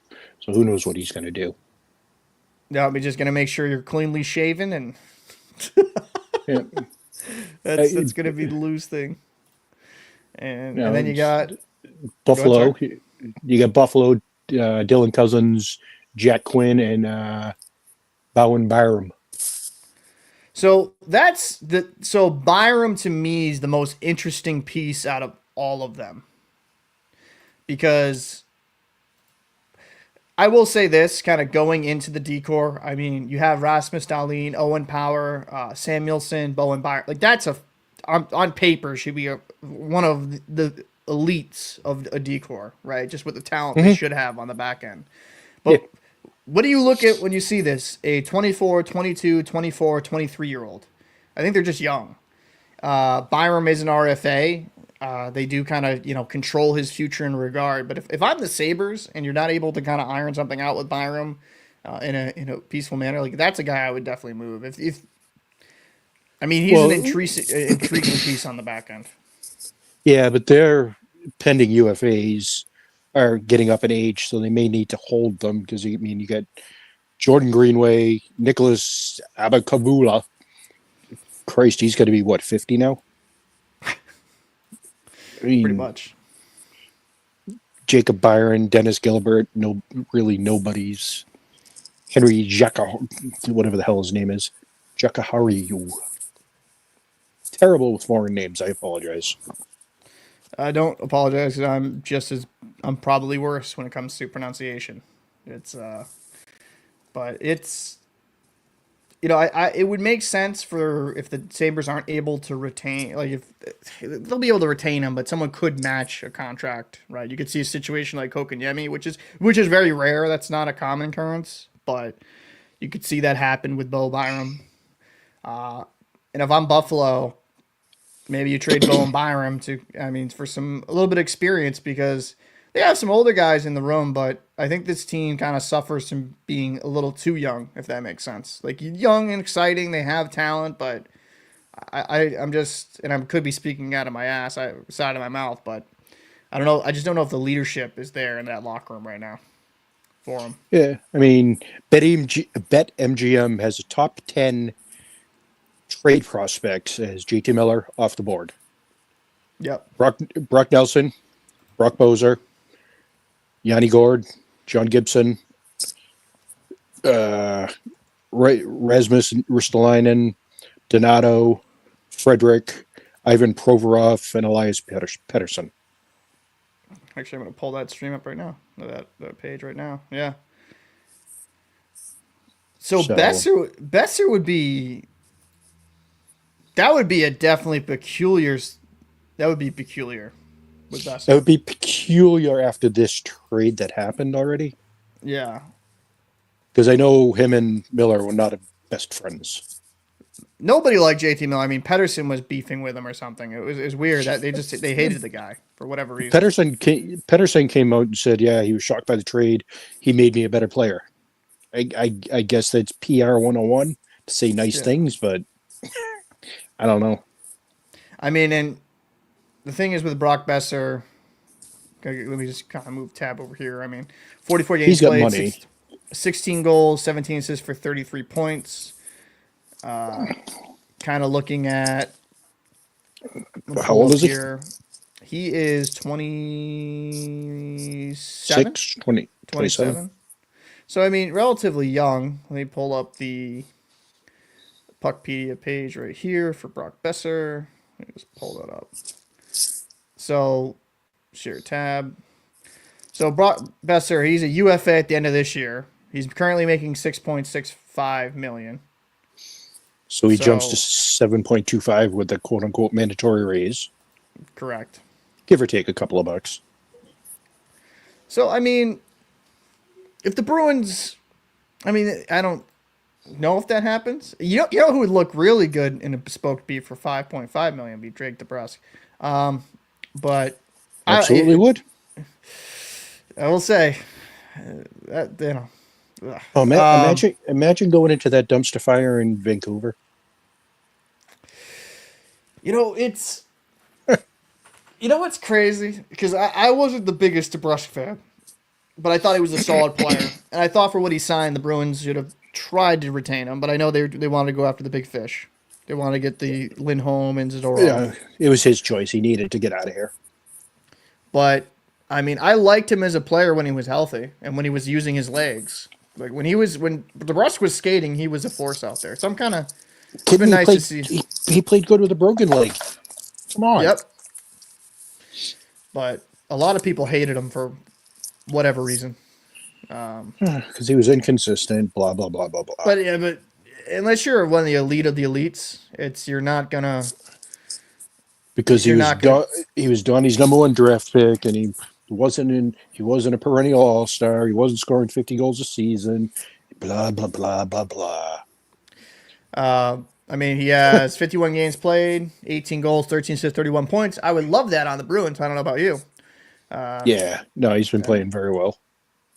So who knows what he's going to do. Now we're just gonna make sure you're cleanly shaven, and Yeah. that's gonna be the lose thing. And Now then you it's got go ahead, sorry. Buffalo. You got Buffalo, Dylan Cousins, Jack Quinn, and Bowen Byram. So Byram to me is the most interesting piece out of all of them because I will say this kind of going into the decor. I mean, you have Rasmus Dahlin, Owen Power, Samuelson, Bowen Byram. Like that's on paper should be one of the elites of a decor, right? Just with the talent they Hmm. should have on the back end. Yeah. But what do you look at when you see this? A 24, 22, 24, 23 year old. I think they're just young. Byram is an RFA. They do kind of, control his future in regard. But if I'm the Sabres and you're not able to kind of iron something out with Byram in a peaceful manner, like that's a guy I would definitely move. If I mean, he's an Well, intriguing piece on the back end. yeah, but their pending UFAs are getting up in age, so they may need to hold them because I mean you got Jordan Greenway, Nicholas Abakavula. Christ, he's got to be what 50 now. I Pretty mean, much. Jacob Byron, Dennis Gilbert, no, really nobody's. Henry Jacka, whatever the hell his name is, Jakahariu. Terrible with foreign names. I apologize. I don't apologize. I'm probably worse when it comes to pronunciation. It's but it's it would make sense for if the Sabres aren't able to retain, like if they'll be able to retain him, but someone could match a contract, right? You could see a situation like Kokonyemi, which is very rare. That's not a common occurrence, but you could see that happen with Bo Byram. And if I'm Buffalo, maybe you trade Bo and Byram for a little bit of experience because they have some older guys in the room, but I think this team kind of suffers from being a little too young, if that makes sense. Like young and exciting, they have talent, but I'm just, and I could be speaking out of my side of my mouth, but I don't know. I just don't know if the leadership is there in that locker room right now. for him. Yeah, I mean, BetMGM has a top 10 trade prospects as JT Miller off the board. Yep. Brock Nelson, Brock Boser, Yanni Gord, John Gibson, uh, Rasmus Ristolainen, Donato, Frederick, Ivan Provorov, and Elias Pettersson. Actually, I'm going to pull that stream up right now. That page right now. Yeah. So So Besser would be. That would be a definitely peculiar. That would be peculiar with Besser. that would be peculiar after this trade that happened already. Yeah. Because I know him and Miller were not best friends. Nobody liked JT Miller. I mean, Pedersen was beefing with him or something. It was weird that they hated the guy for whatever reason. Pedersen came out and said, "Yeah, he was shocked by the trade. He made me a better player." I guess that's PR 101 to say nice things, but I don't know. I mean, and the thing is with Brock Besser, let me just kind of move tab over here. I mean, 44 games He's got played, money. 16 goals, 17 assists for 33 points. Kind of looking at How old is he? here. He is 27? 27. So, I mean, relatively young. Let me pull up the Puckpedia page right here for Brock Besser. Let me just pull that up. So, share tab. So, Brock Besser, he's a UFA at the end of this year. He's currently making $6.65 million. So he jumps to 7.25 with the quote-unquote mandatory raise. Correct. Give or take a couple of bucks. So, I mean, if the Bruins, I mean, I don't know if that happens. You know who would look really good in a bespoke beat for $5.5 million? Be Drake DeBrusk. But absolutely would. I will say, that, you know. Oh, imagine going into that dumpster fire in Vancouver. You know, it's. You know what's crazy? Because I wasn't the biggest DeBrusk fan, but I thought he was a solid player, and I thought for what he signed, the Bruins should have tried to retain him. But I know they wanted to go after the big fish. They wanted to get the Lindholm and Zadorov. Yeah, it was his choice. He needed to get out of here. But I mean, I liked him as a player when he was healthy and when he was using his legs. Like when DeBrusk was skating, he was a force out there. So I'm kind of. It's been nice to see. He played good with a broken leg. Come on. Yep. But a lot of people hated him for whatever reason. Because he was inconsistent, blah, blah, blah, blah, blah. But unless you're one of the elite of the elites, you're not gonna. Because he was Donnie's number one draft pick, and he wasn't a perennial all-star. He wasn't scoring 50 goals a season. Blah, blah, blah, blah, blah. I mean, he has 51 games played, 18 goals, 13 assists, 31 points. I would love that on the Bruins. I don't know about you. Yeah, no, he's been playing very well.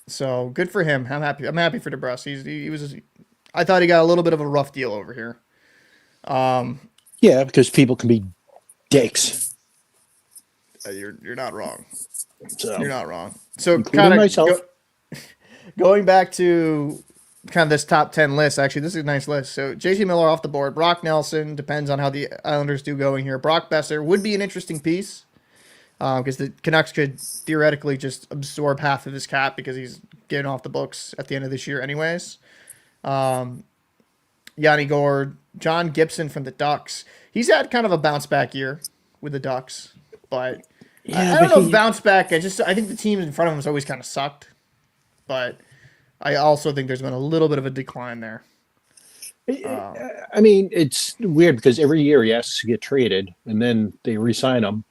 So good for him. I'm happy. I'm happy for DeBrusk. He was. I thought he got a little bit of a rough deal over here. Yeah, because people can be dicks. You're not wrong. So, you're not wrong. So kind of going back to kind of this top 10 list. Actually, this is a nice list. So JT Miller off the board. Brock Nelson, depends on how the Islanders do going here. Brock Besser would be an interesting piece because the Canucks could theoretically just absorb half of his cap because he's getting off the books at the end of this year anyways. Yanni Gord, John Gibson from the Ducks. He's had kind of a bounce back year with the Ducks, but yeah, I don't know if bounce back. I think the team in front of him has always kind of sucked, but I also think there's been a little bit of a decline there. I mean, it's weird because every year he has to get traded, and then they re-sign him,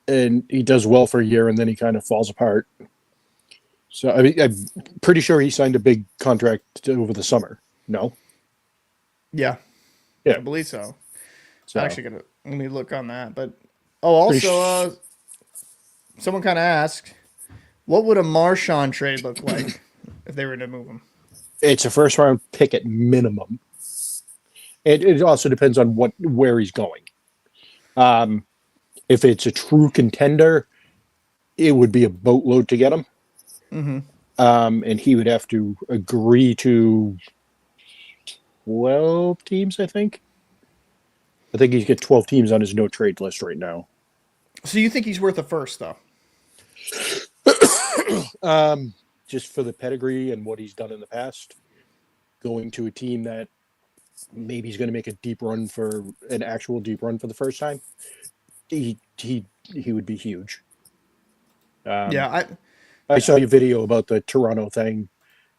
and he does well for a year, and then he kind of falls apart. So I mean, I'm pretty sure he signed a big contract over the summer. No. Yeah. Yeah, I believe so. So I'm actually let me look on that. But also, someone kind of asked, what would a Marchand trade look like if they were to move him? It's a first round pick at minimum. It also depends on where he's going. If it's a true contender, it would be a boatload to get him. Mm-hmm. And he would have to agree to 12 teams, I think. I think he's got 12 teams on his no trade list right now. So you think he's worth a first, though? Just for the pedigree and what he's done in the past, going to a team that maybe he's going to make a deep run for an actual deep run for the first time, he would be huge. Um, Yeah, I saw your video about the Toronto thing,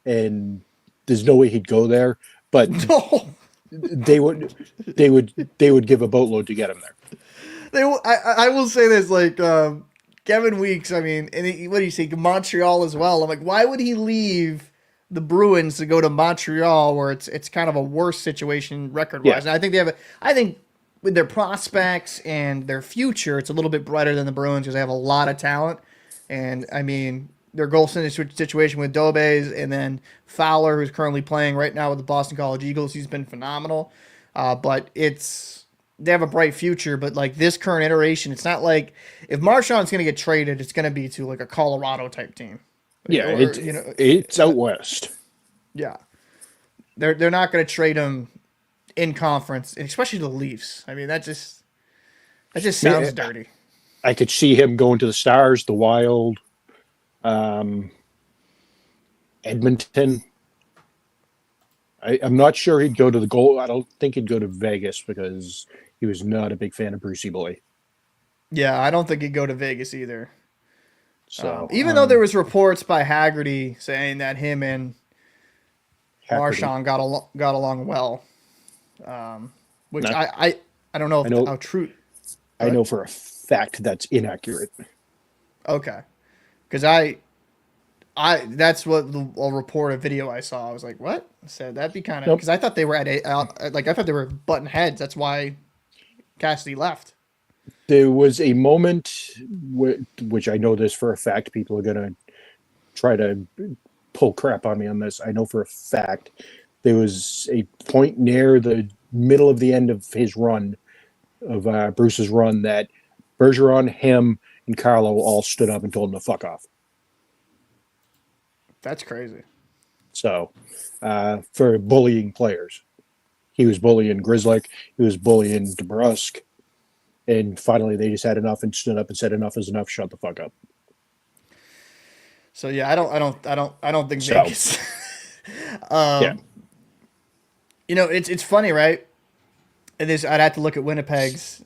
and there's no way he'd go there, but no. they would they would give a boatload to get him there. I will say this, like Kevin Weeks. I mean, what do you say? Montreal as well. I'm like, why would he leave the Bruins to go to Montreal, where it's kind of a worse situation record Yeah, wise? And I think they have. I think with their prospects and their future, it's a little bit brighter than the Bruins because they have a lot of talent. And I mean, their goal situation with Dobes and then Fowler, who's currently playing right now with the Boston College Eagles. He's been phenomenal. But they have a bright future. But like this current iteration, it's not like if Marchand's going to get traded, it's going to be to like a Colorado type team. yeah, Or, you know, it's out west. yeah, they're not going to trade him in conference, especially the Leafs. I mean, that just sounds dirty. I could see him going to the Stars, the Wild, um, Edmonton. I'm not sure he'd go to the goal. I don't think he'd go to Vegas because he was not a big fan of Brucey Boy. Yeah, I don't think he'd go to Vegas either. So Even though there was reports by Haggerty saying that him and Haggerty. Marchand got along well, which No. I don't know I know. how true. I know for a fact that's inaccurate. Okay, because that's what a report, a video I saw. I was like, what? I said that'd be kind of Nope. because I thought they were I thought they were button heads. That's why Cassidy left. There was a moment, which I know this for a fact. People are going to try to pull crap on me on this. I know for a fact there was a point near the middle of the end of his run, of Bruce's run, that Bergeron, him, and Carlo all stood up and told him to fuck off. That's crazy. So, for bullying players, he was bullying Grizzlick, he was bullying DeBrusque, and finally they just had enough and stood up and said, "Enough is enough. Shut the fuck up." So yeah, I don't think So, Vegas. yeah, It's funny, right? And this I'd have to look at Winnipeg's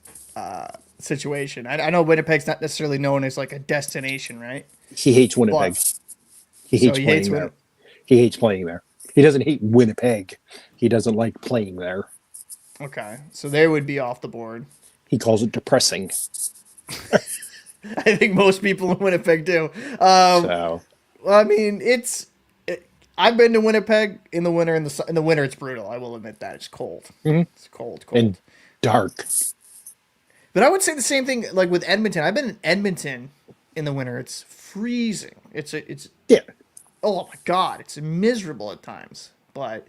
situation. I know Winnipeg's not necessarily known as like a destination, right? he hates Winnipeg. But He so hates he playing hates there. Win. He hates playing there. He doesn't hate Winnipeg. He doesn't like playing there. Okay, so they would be off the board. He calls it depressing. I think most people in Winnipeg do. So, Well, I mean, I've been to Winnipeg in the winter. In the winter, it's brutal. I will admit that it's cold. It's cold. and dark. But I would say the same thing like with Edmonton. I've been in Edmonton in the winter. It's freezing. It's Yeah. oh my god, it's miserable at times. But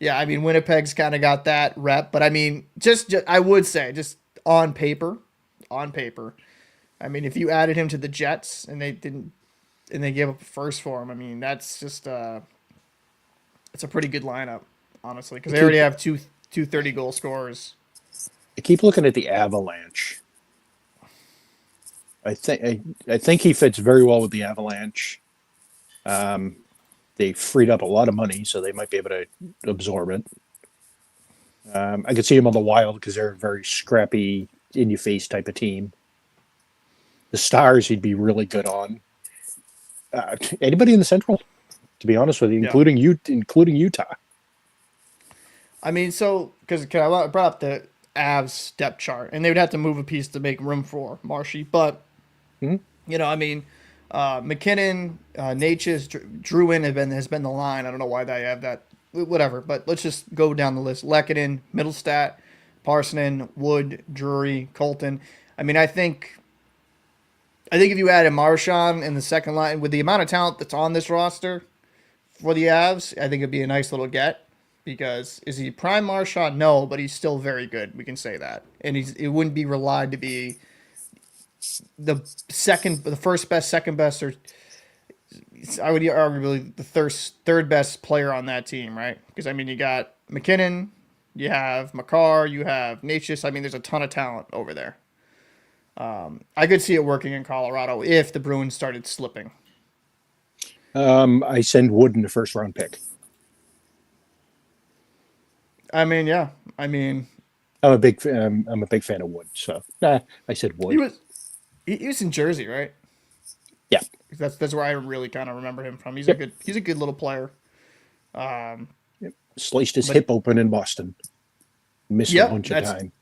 yeah, I mean Winnipeg's kind of got that rep. But I mean, just I would say just on paper, I mean, if you added him to the Jets and they didn't, and they gave up a first for him, I mean, that's just it's a pretty good lineup, honestly, because they already have two 30-goal scorers. I keep looking at the Avalanche. I think he fits very well with the Avalanche. They freed up a lot of money, so they might be able to absorb it. I could see him on the Wild because they're a very scrappy, in-your-face type of team. The Stars, he'd be really good on. Anybody in the Central, to be honest with you, Yeah. including Utah. I mean, so because I brought up the Avs depth chart, and they would have to move a piece to make room for Marshy, but I mean, McKinnon, Natchez, Druin has been the line. I don't know why they have that. Whatever, but let's just go down the list. Lehkonen, Middlestat, Parsonen, Wood, Drury, Colton. I mean, I think if you added Marchand in the second line with the amount of talent that's on this roster for the Avs, I think it'd be a nice little get. Because is he prime Marchand? No, but he's still very good. We can say that, and it wouldn't be relied to be the first best, second best, or I would arguably the third best player on that team, right? Because I mean, you got McKinnon, you have Makar, you have Natchez. I mean, there's a ton of talent over there. I could see it working in Colorado if the Bruins started slipping. I send Wood in the first round pick. I mean, yeah. I mean, I'm a big fan of Wood, so I said he Wood. was he was in Jersey, right? Yeah, That's where I really kind of remember him from. yep. He's a good little player. Um, Sliced his but hip open in Boston. Missed a yep, bunch of time.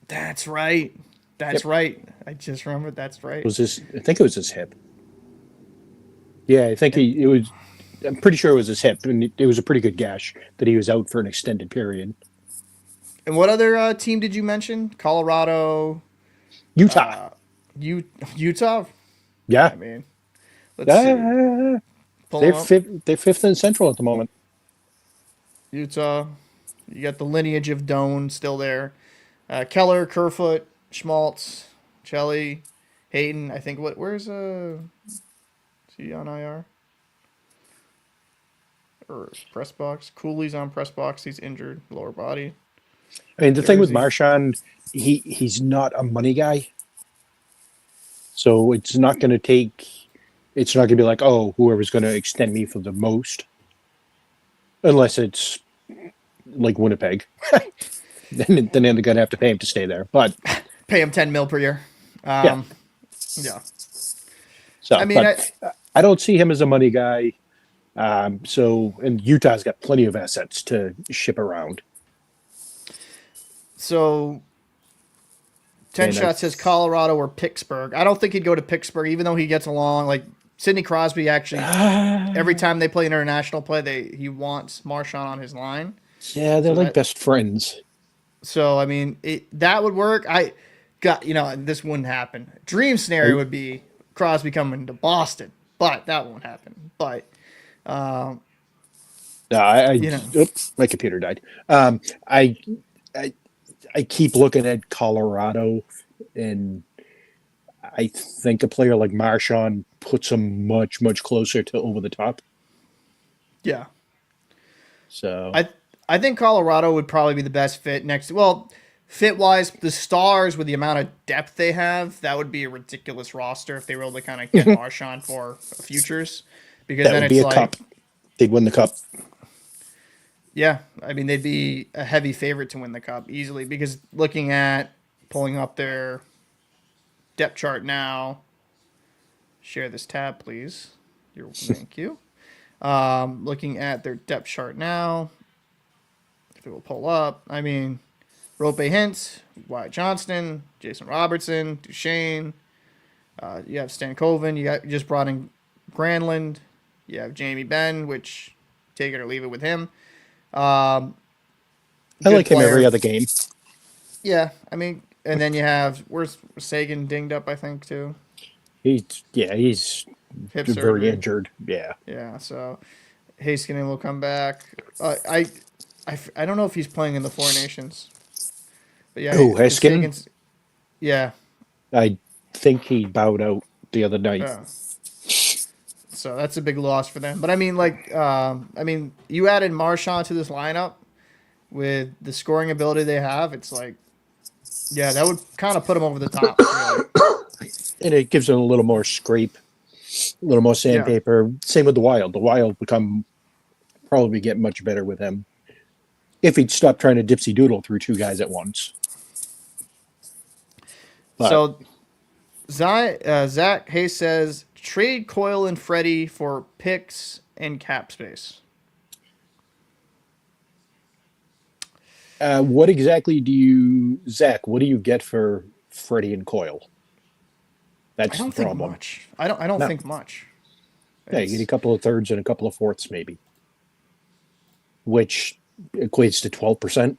that's right. That's Yep, right. I just remembered. That's right. was his? I think it was his hip. Yeah, I think And he. It was. I'm pretty sure it was his hip, and it was a pretty good gash that he was out for an extended period. and what other team did you mention? Colorado, Utah. uh, Utah. Yeah, I mean, let's see. Pull them they're up. fifth. They're fifth in Central at the moment. Utah. You got the lineage of Doan still there. Keller, Kerfoot, Schmaltz, Chelly, Hayden. I think where's is he on IR or press box? Cooley's on press box. He's injured, lower body. I mean, the thing with Jersey. Marchand, he's not a money guy, so it's not going to take. It's not going to be like, oh, whoever's going to extend me for the most, unless it's like Winnipeg. Then they're going to have to pay him to stay there. But Pay him 10 mil per year. yeah, Um, yeah. I so mean, but I don't see him as a money guy. And Utah's got plenty of assets to ship around. so 10 And I, shot says Colorado or Pittsburgh. I don't think he'd go to Pittsburgh, even though he gets along. Like Sidney Crosby, actually, every time they play international play, he wants Marchand on his line. yeah, they're So like that best friends. so I mean that would work. I got this wouldn't happen. Dream scenario would be Crosby coming to Boston, but that won't happen. But um, No, I you know, oops, my computer died. I, I I keep looking at Colorado, and I think a player like Marchand puts them much closer to over the top. yeah, So I think Colorado would probably be the best fit next. Well, fit wise, the Stars with the amount of depth they have, that would be a ridiculous roster if they were able to kind of get Marchand for futures, because that then would be it's a cup. like, They'd win the cup. yeah, I mean they'd be a heavy favorite to win the cup easily because looking at pulling up their depth chart now. Share this tab, please. Thank you. Looking at their depth chart now, if it will pull up, I mean, Rope Hintz, Wyatt Johnston, Jason Robertson, Duchesne. You have Stankoven. You just brought in Granlund. You have Jamie Benn, which take it or leave it with him. Um, I Good like him every player. other game. Yeah, I mean, and then you have where's Sagan dinged up, I think too, He's hip very surgery. injured. Yeah. Yeah, so Heiskanen will come back. I don't know if he's playing in the Four Nations, but yeah, Oh, because Heskin. Sagan's yeah. I think he bowed out the other night. Uh, so that's a big loss for them. But I mean, like, I mean, you added Marchand to this lineup with the scoring ability they have. It's like, yeah, that would kind of put them over the top, really. And it gives him a little more scrape, a little more Yeah. sandpaper. Same with the Wild. The Wild become probably get much better with him if he'd stop trying to dipsy doodle through two guys at once. But So Zach Hayes says trade Coyle and Freddie for picks and cap space. what exactly do you, Zach? What do you get for Freddie and Coyle? I That's the don't think problem. much. I don't No, think much. yeah, you get a It's couple of thirds and a couple of fourths, maybe, which equates to 12%.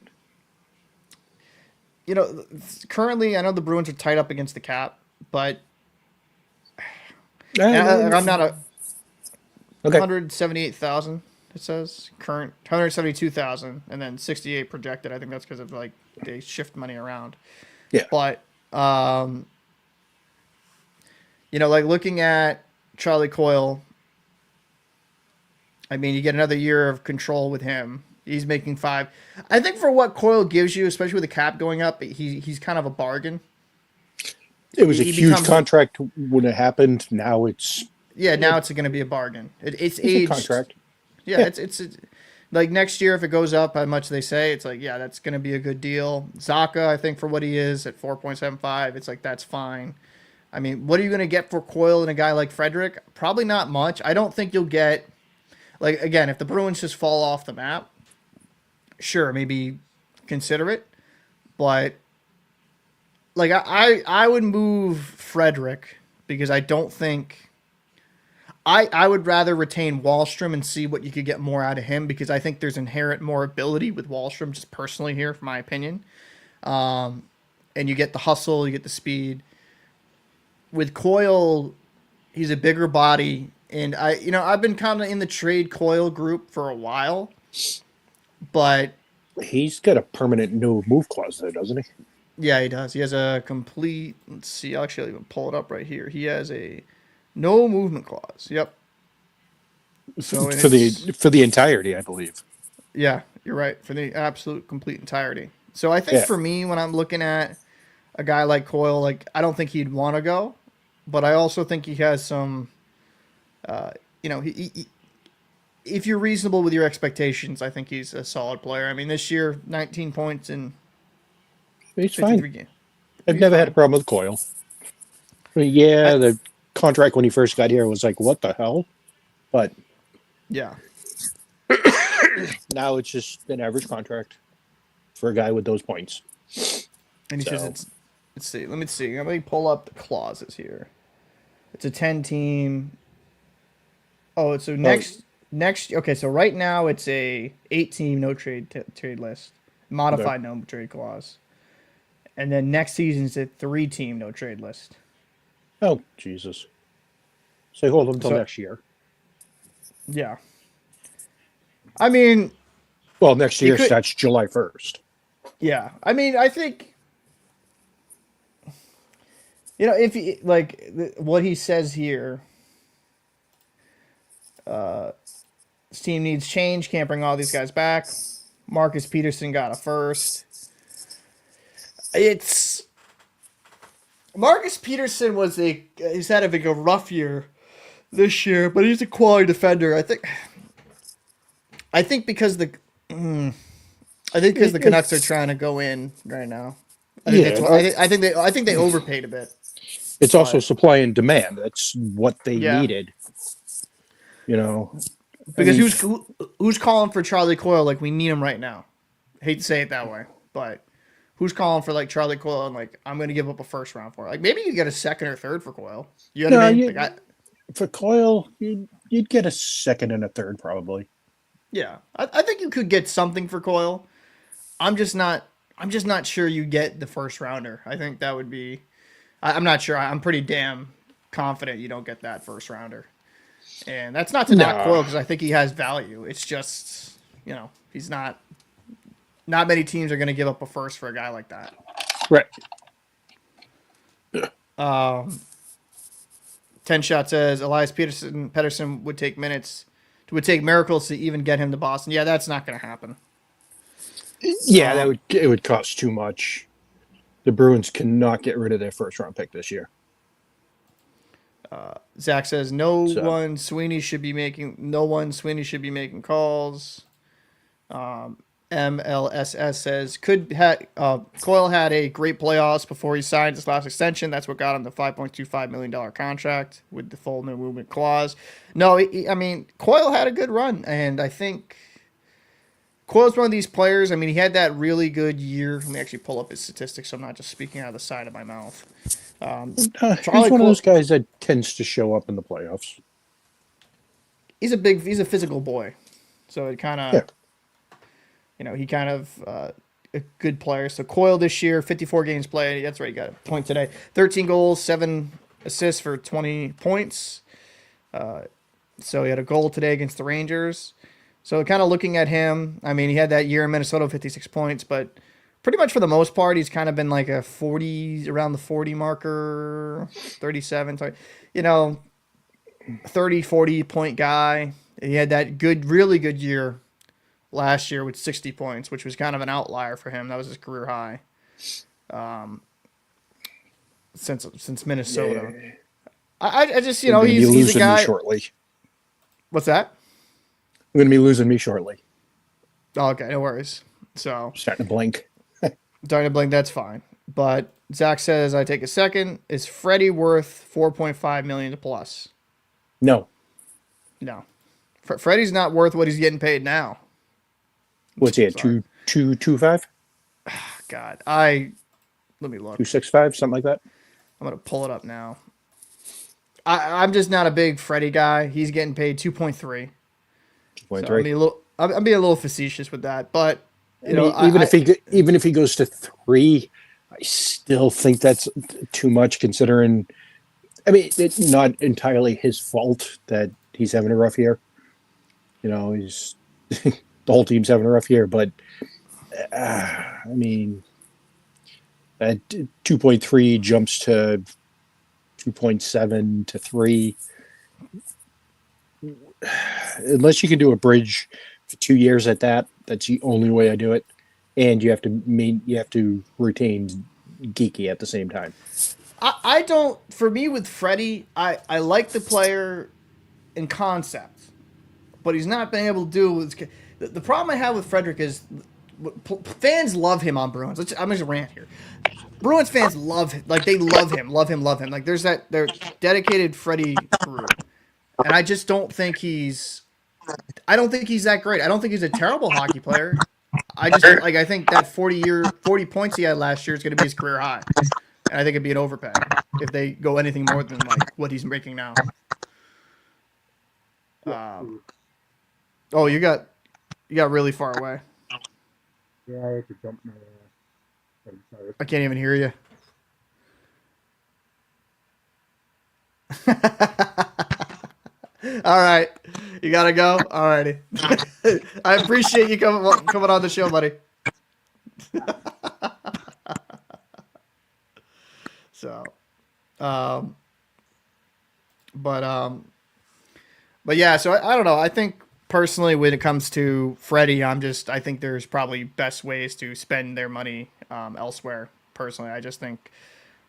currently I know the Bruins are tight up against the cap, but and I'm Uh, not a okay, 178,000. It says current 172,000, and then 68 projected. I think that's because of like they shift money around. yeah, But like looking at Charlie Coyle, I mean, you get another year of control with him. He's making 5. I think for what Coyle gives you, especially with the cap going up, he's kind of a bargain. It was a He huge becomes contract when it happened. Now it's yeah. Now it, it's going to be a bargain. It's it's a aged. contract. Yeah, Yeah, it's like next year if it goes up how much they say, it's like yeah, that's going to be a good deal. Zaka, I think for what he is at 4.75, it's like that's fine. I mean, what are you going to get for Coyle and a guy like Frederick? Probably not much. I don't think you'll get like again if the Bruins just fall off the map. Sure, maybe consider it, but like I would move Frederick because I don't think I would rather retain Wallstrom and see what you could get more out of him because I think there's inherent more ability with Wallstrom just personally here, for my opinion. And you get the hustle, you get the speed. With Coyle, he's a bigger body, and I've been kind of in the trade Coyle group for a while, but he's got a permanent no move clause there, doesn't he? yeah, he does. He has a complete. Let's see. I'll even pull it up right here. He has a no movement clause. Yep. So and For the it's for the entirety, I believe. yeah, you're right for the absolute complete entirety. So I think Yeah, for me, when I'm looking at a guy like Coyle, like I don't think he'd want to go, but I also think he has some. Uh, if you're reasonable with your expectations, I think he's a solid player. I mean, this year, 19 points in he's fine. 53 games. I've He's never had a fine. problem with Coyle. I mean, yeah, I, the contract when he first got here was like, what the hell? But yeah. now it's just an average contract for a guy with those points. And he says So, it's let's see. Let me see. Let me pull up the clauses here. It's a 10 team. Oh, so oh, next okay, so right now it's a 8 team no trade list. okay. Modified no trade clause. And then next season it's a 3 team no trade list. Oh, Jesus. So hold him until So, next year. yeah. I mean, Well, next you year could starts July 1st. yeah. I mean, I think if what he says here, this team needs change, can't bring all these guys back. Marcus Peterson got a first. It's Marcus Peterson he's had a rough year this year, but he's a quality defender. I think because the Canucks are It's trying to go in right now. I think that's yeah. what I think they overpaid a bit. It's also But supply and demand. That's what they yeah, needed. You know, I because mean, who's calling for Charlie Coyle like we need him right now? Hate to say it that way, but who's calling for like Charlie Coyle and like I'm going to give up a first round for it? Like maybe you get a second or third for Coyle. You know what I no, mean? Like for Coyle, you'd get a second and a third probably. yeah, I think you could get something for Coyle. I'm just not. I'm just not sure you get the first rounder. I think that would be. I'm not sure. I'm pretty damn confident you don't get that first rounder. And that's not to knock No, Coyle because I think he has value. It's just he's not. Not many teams are going to give up a first for a guy like that. right. 10 shot says Elias Pettersson would take miracles to even get him to Boston. Yeah, that's not going to happen. Yeah, Um, it would cost too much. The Bruins cannot get rid of their first round pick this year. Zach says So no one Sweeney should be making calls. MLSS says Coyle had a great playoffs before he signed his last extension. That's what got him the $5.25 million contract with the full no movement clause. No, I mean Coyle had a good run, and I think Coyle's one of these players. I mean, he had that really good year. Let me actually pull up his statistics, so I'm not just speaking out of the side of my mouth. he's Charlie one of Coyle, those guys that tends to show up in the playoffs. he's a physical boy, so it kind Yeah, of he kind of a good player. So Coyle this year, 54 games played. That's right, he got a point today. 13 goals, 7 assists for 20 points. So he had a goal today against the Rangers. So kind of looking at him, I mean, he had that year in Minnesota, 56 points, but pretty much for the most part, he's kind of been like around the 40 marker, 37, 30, 40 point guy. He had that really good year last year with 60 points, which was kind of an outlier for him. That was his career high since Minnesota. Yeah, I just you're going to be he's a losing me guy. shortly. What's that? You're going to be losing me shortly. Oh, okay, no worries. So Starting to blink. Darn Blink, that's fine. But Zach says I take a second. Is Freddie worth 4.5 million to plus? No. No, Freddie's not worth what he's getting paid now. What's he at? Sorry, 2.25? God, let me look. 2.65, something like that. I'm gonna pull it up now. I'm just not a big Freddie guy. He's getting paid 2.3. 2.3. So I'm being a little facetious with that, but I mean, even if he goes to 3, I still think that's too much considering. I mean, it's not entirely his fault that he's having a rough year. He's the whole team's having a rough year, but I mean, that 2.3 jumps to 2.7 to 3. Unless you can do a bridge for 2 years at that, that's the only way I do it. And you have to retain Geeky at the same time. I don't. For me, with Freddie, I like the player in concept, but he's not been able to do it. The problem I have with Frederick is fans love him on Bruins. I'm just rant here. Bruins fans love him. Like, they love him. Like, there's their dedicated Freddie group. And I just don't think I don't think he's that great. I don't think he's a terrible hockey player. I think that 40 points he had last year is going to be his career high. And I think it'd be an overpay if they go anything more than like what he's making now. Oh, you got really far away. Yeah, I have to jump my. I can't even hear you. All right, you gotta go. All righty. I appreciate you coming on the show, buddy. So, but yeah. So I don't know. I think personally, when it comes to Freddie, I think there's probably best ways to spend their money elsewhere. Personally, I just think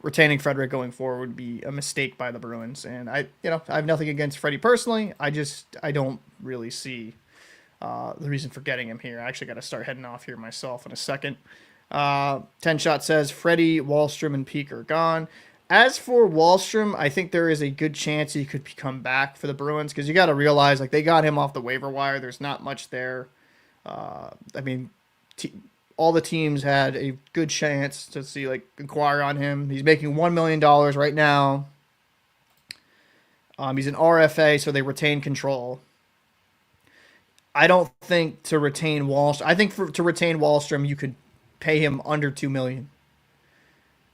retaining Frederick going forward would be a mistake by the Bruins. And I have nothing against Freddie personally. I don't really see the reason for getting him here. I actually got to start heading off here myself in a second. 10 Shot says Freddie, Wallstrom, and Peak are gone. As for Wallstrom, I think there is a good chance he could come back for the Bruins because you got to realize like they got him off the waiver wire. There's not much there. I mean, all the teams had a good chance to see like inquire on him. He's making $1 million right now. He's an RFA, so they retain control. I don't think to retain Wallstrom. I think to retain Wallstrom, you could pay him under $2 million.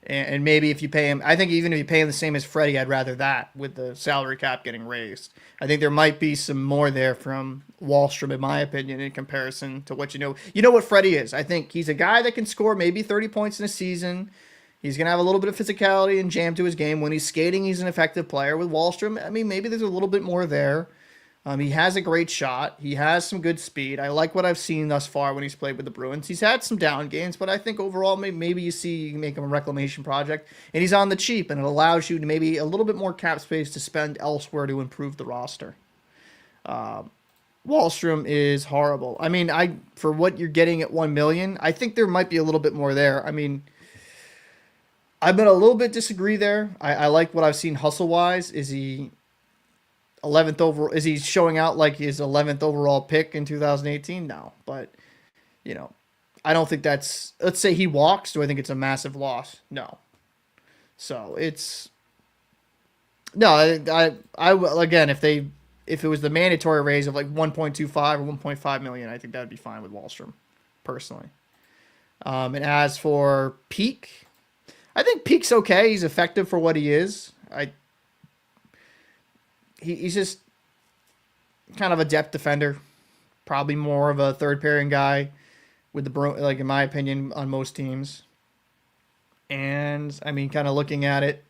And maybe if you pay him, I think even if you pay him the same as Freddie, I'd rather that with the salary cap getting raised. I think there might be some more there from Wallstrom, in my opinion, in comparison to what you know. You know what Freddie is. I think he's a guy that can score maybe 30 points in a season. He's going to have a little bit of physicality and jam to his game. When he's skating, he's an effective player. With Wallstrom, I mean, maybe there's a little bit more there. He has a great shot. He has some good speed. I like what I've seen thus far when he's played with the Bruins. He's had some down games, but I think overall maybe you can make him a reclamation project. And he's on the cheap, and it allows you to maybe a little bit more cap space to spend elsewhere to improve the roster. Wallstrom is horrible. I mean, for what you're getting at $1 million, I think there might be a little bit more there. I mean, I've been a little bit disagree there. I like what I've seen hustle-wise. Is he 11th overall? Is he showing out like his 11th overall pick in 2018? No, but I don't think that's. Let's say he walks. Do I think it's a massive loss? No. So it's no. I again, if it was the mandatory raise of like 1.25 or 1.5 million, I think that would be fine with Wallstrom, personally. And as for Peak, I think Peak's okay. He's effective for what he is. He's just kind of a depth defender, probably more of a third pairing guy with like in my opinion on most teams. And I mean, kind of looking at it,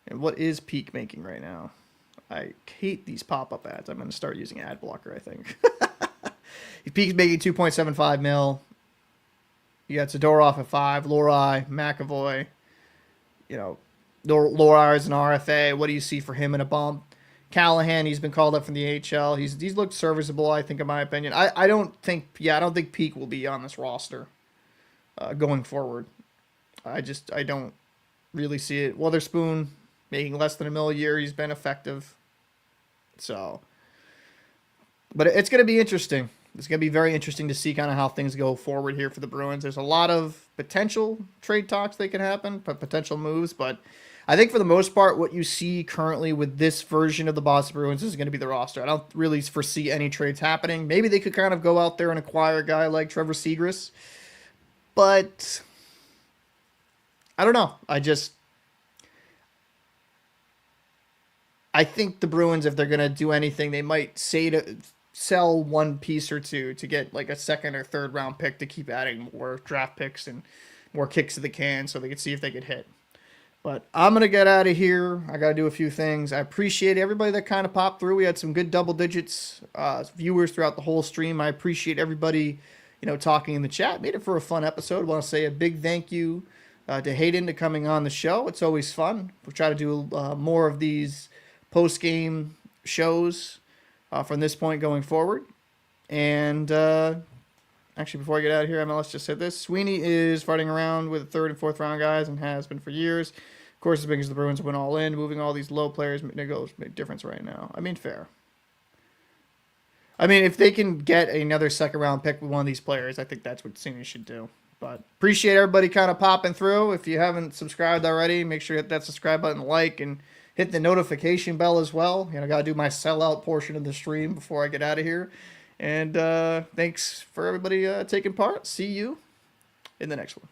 and what is Peak making right now? I hate these pop-up ads. I'm going to start using ad blocker, I think. Peak's making 2.75 mil. You got Zadorov at 5, Lorai, McAvoy. You know, Lorai is an RFA. What do you see for him in a bump? Callahan, he's been called up from the AHL. He's looked serviceable, I think, in my opinion. I don't think Peak will be on this roster going forward. I don't really see it. Witherspoon making less than $1 million a year. He's been effective. So, but it's going to be interesting. It's going to be very interesting to see kind of how things go forward here for the Bruins. There's a lot of potential trade talks that can happen, but potential moves. But I think for the most part, what you see currently with this version of the Boston Bruins is going to be the roster. I don't really foresee any trades happening. Maybe they could kind of go out there and acquire a guy like Trevor Zegras. But I don't know. I think the Bruins, if they're going to do anything, they might say to sell one piece or two to get like a second or third round pick to keep adding more draft picks and more kicks to the can so they could see if they could hit. But I'm going to get out of here. I got to do a few things. I appreciate everybody that kind of popped through. We had some good double digits viewers throughout the whole stream. I appreciate everybody, talking in the chat. Made it for a fun episode. I want to say a big thank you to Hayden to coming on the show. It's always fun. We'll try to do more of these post-game shows from this point going forward. And actually, before I get out of here, MLS just said this. Sweeney is fighting around with third and fourth round guys and has been for years. Of course, as big as the Bruins went all in, moving all these low players make a difference right now. I mean, fair. I mean, if they can get another second round pick with one of these players, I think that's what Sweeney should do. But appreciate everybody kind of popping through. If you haven't subscribed already, make sure you hit that subscribe button, like, and hit the notification bell as well. I got to do my sellout portion of the stream before I get out of here. And thanks for everybody taking part. See you in the next one.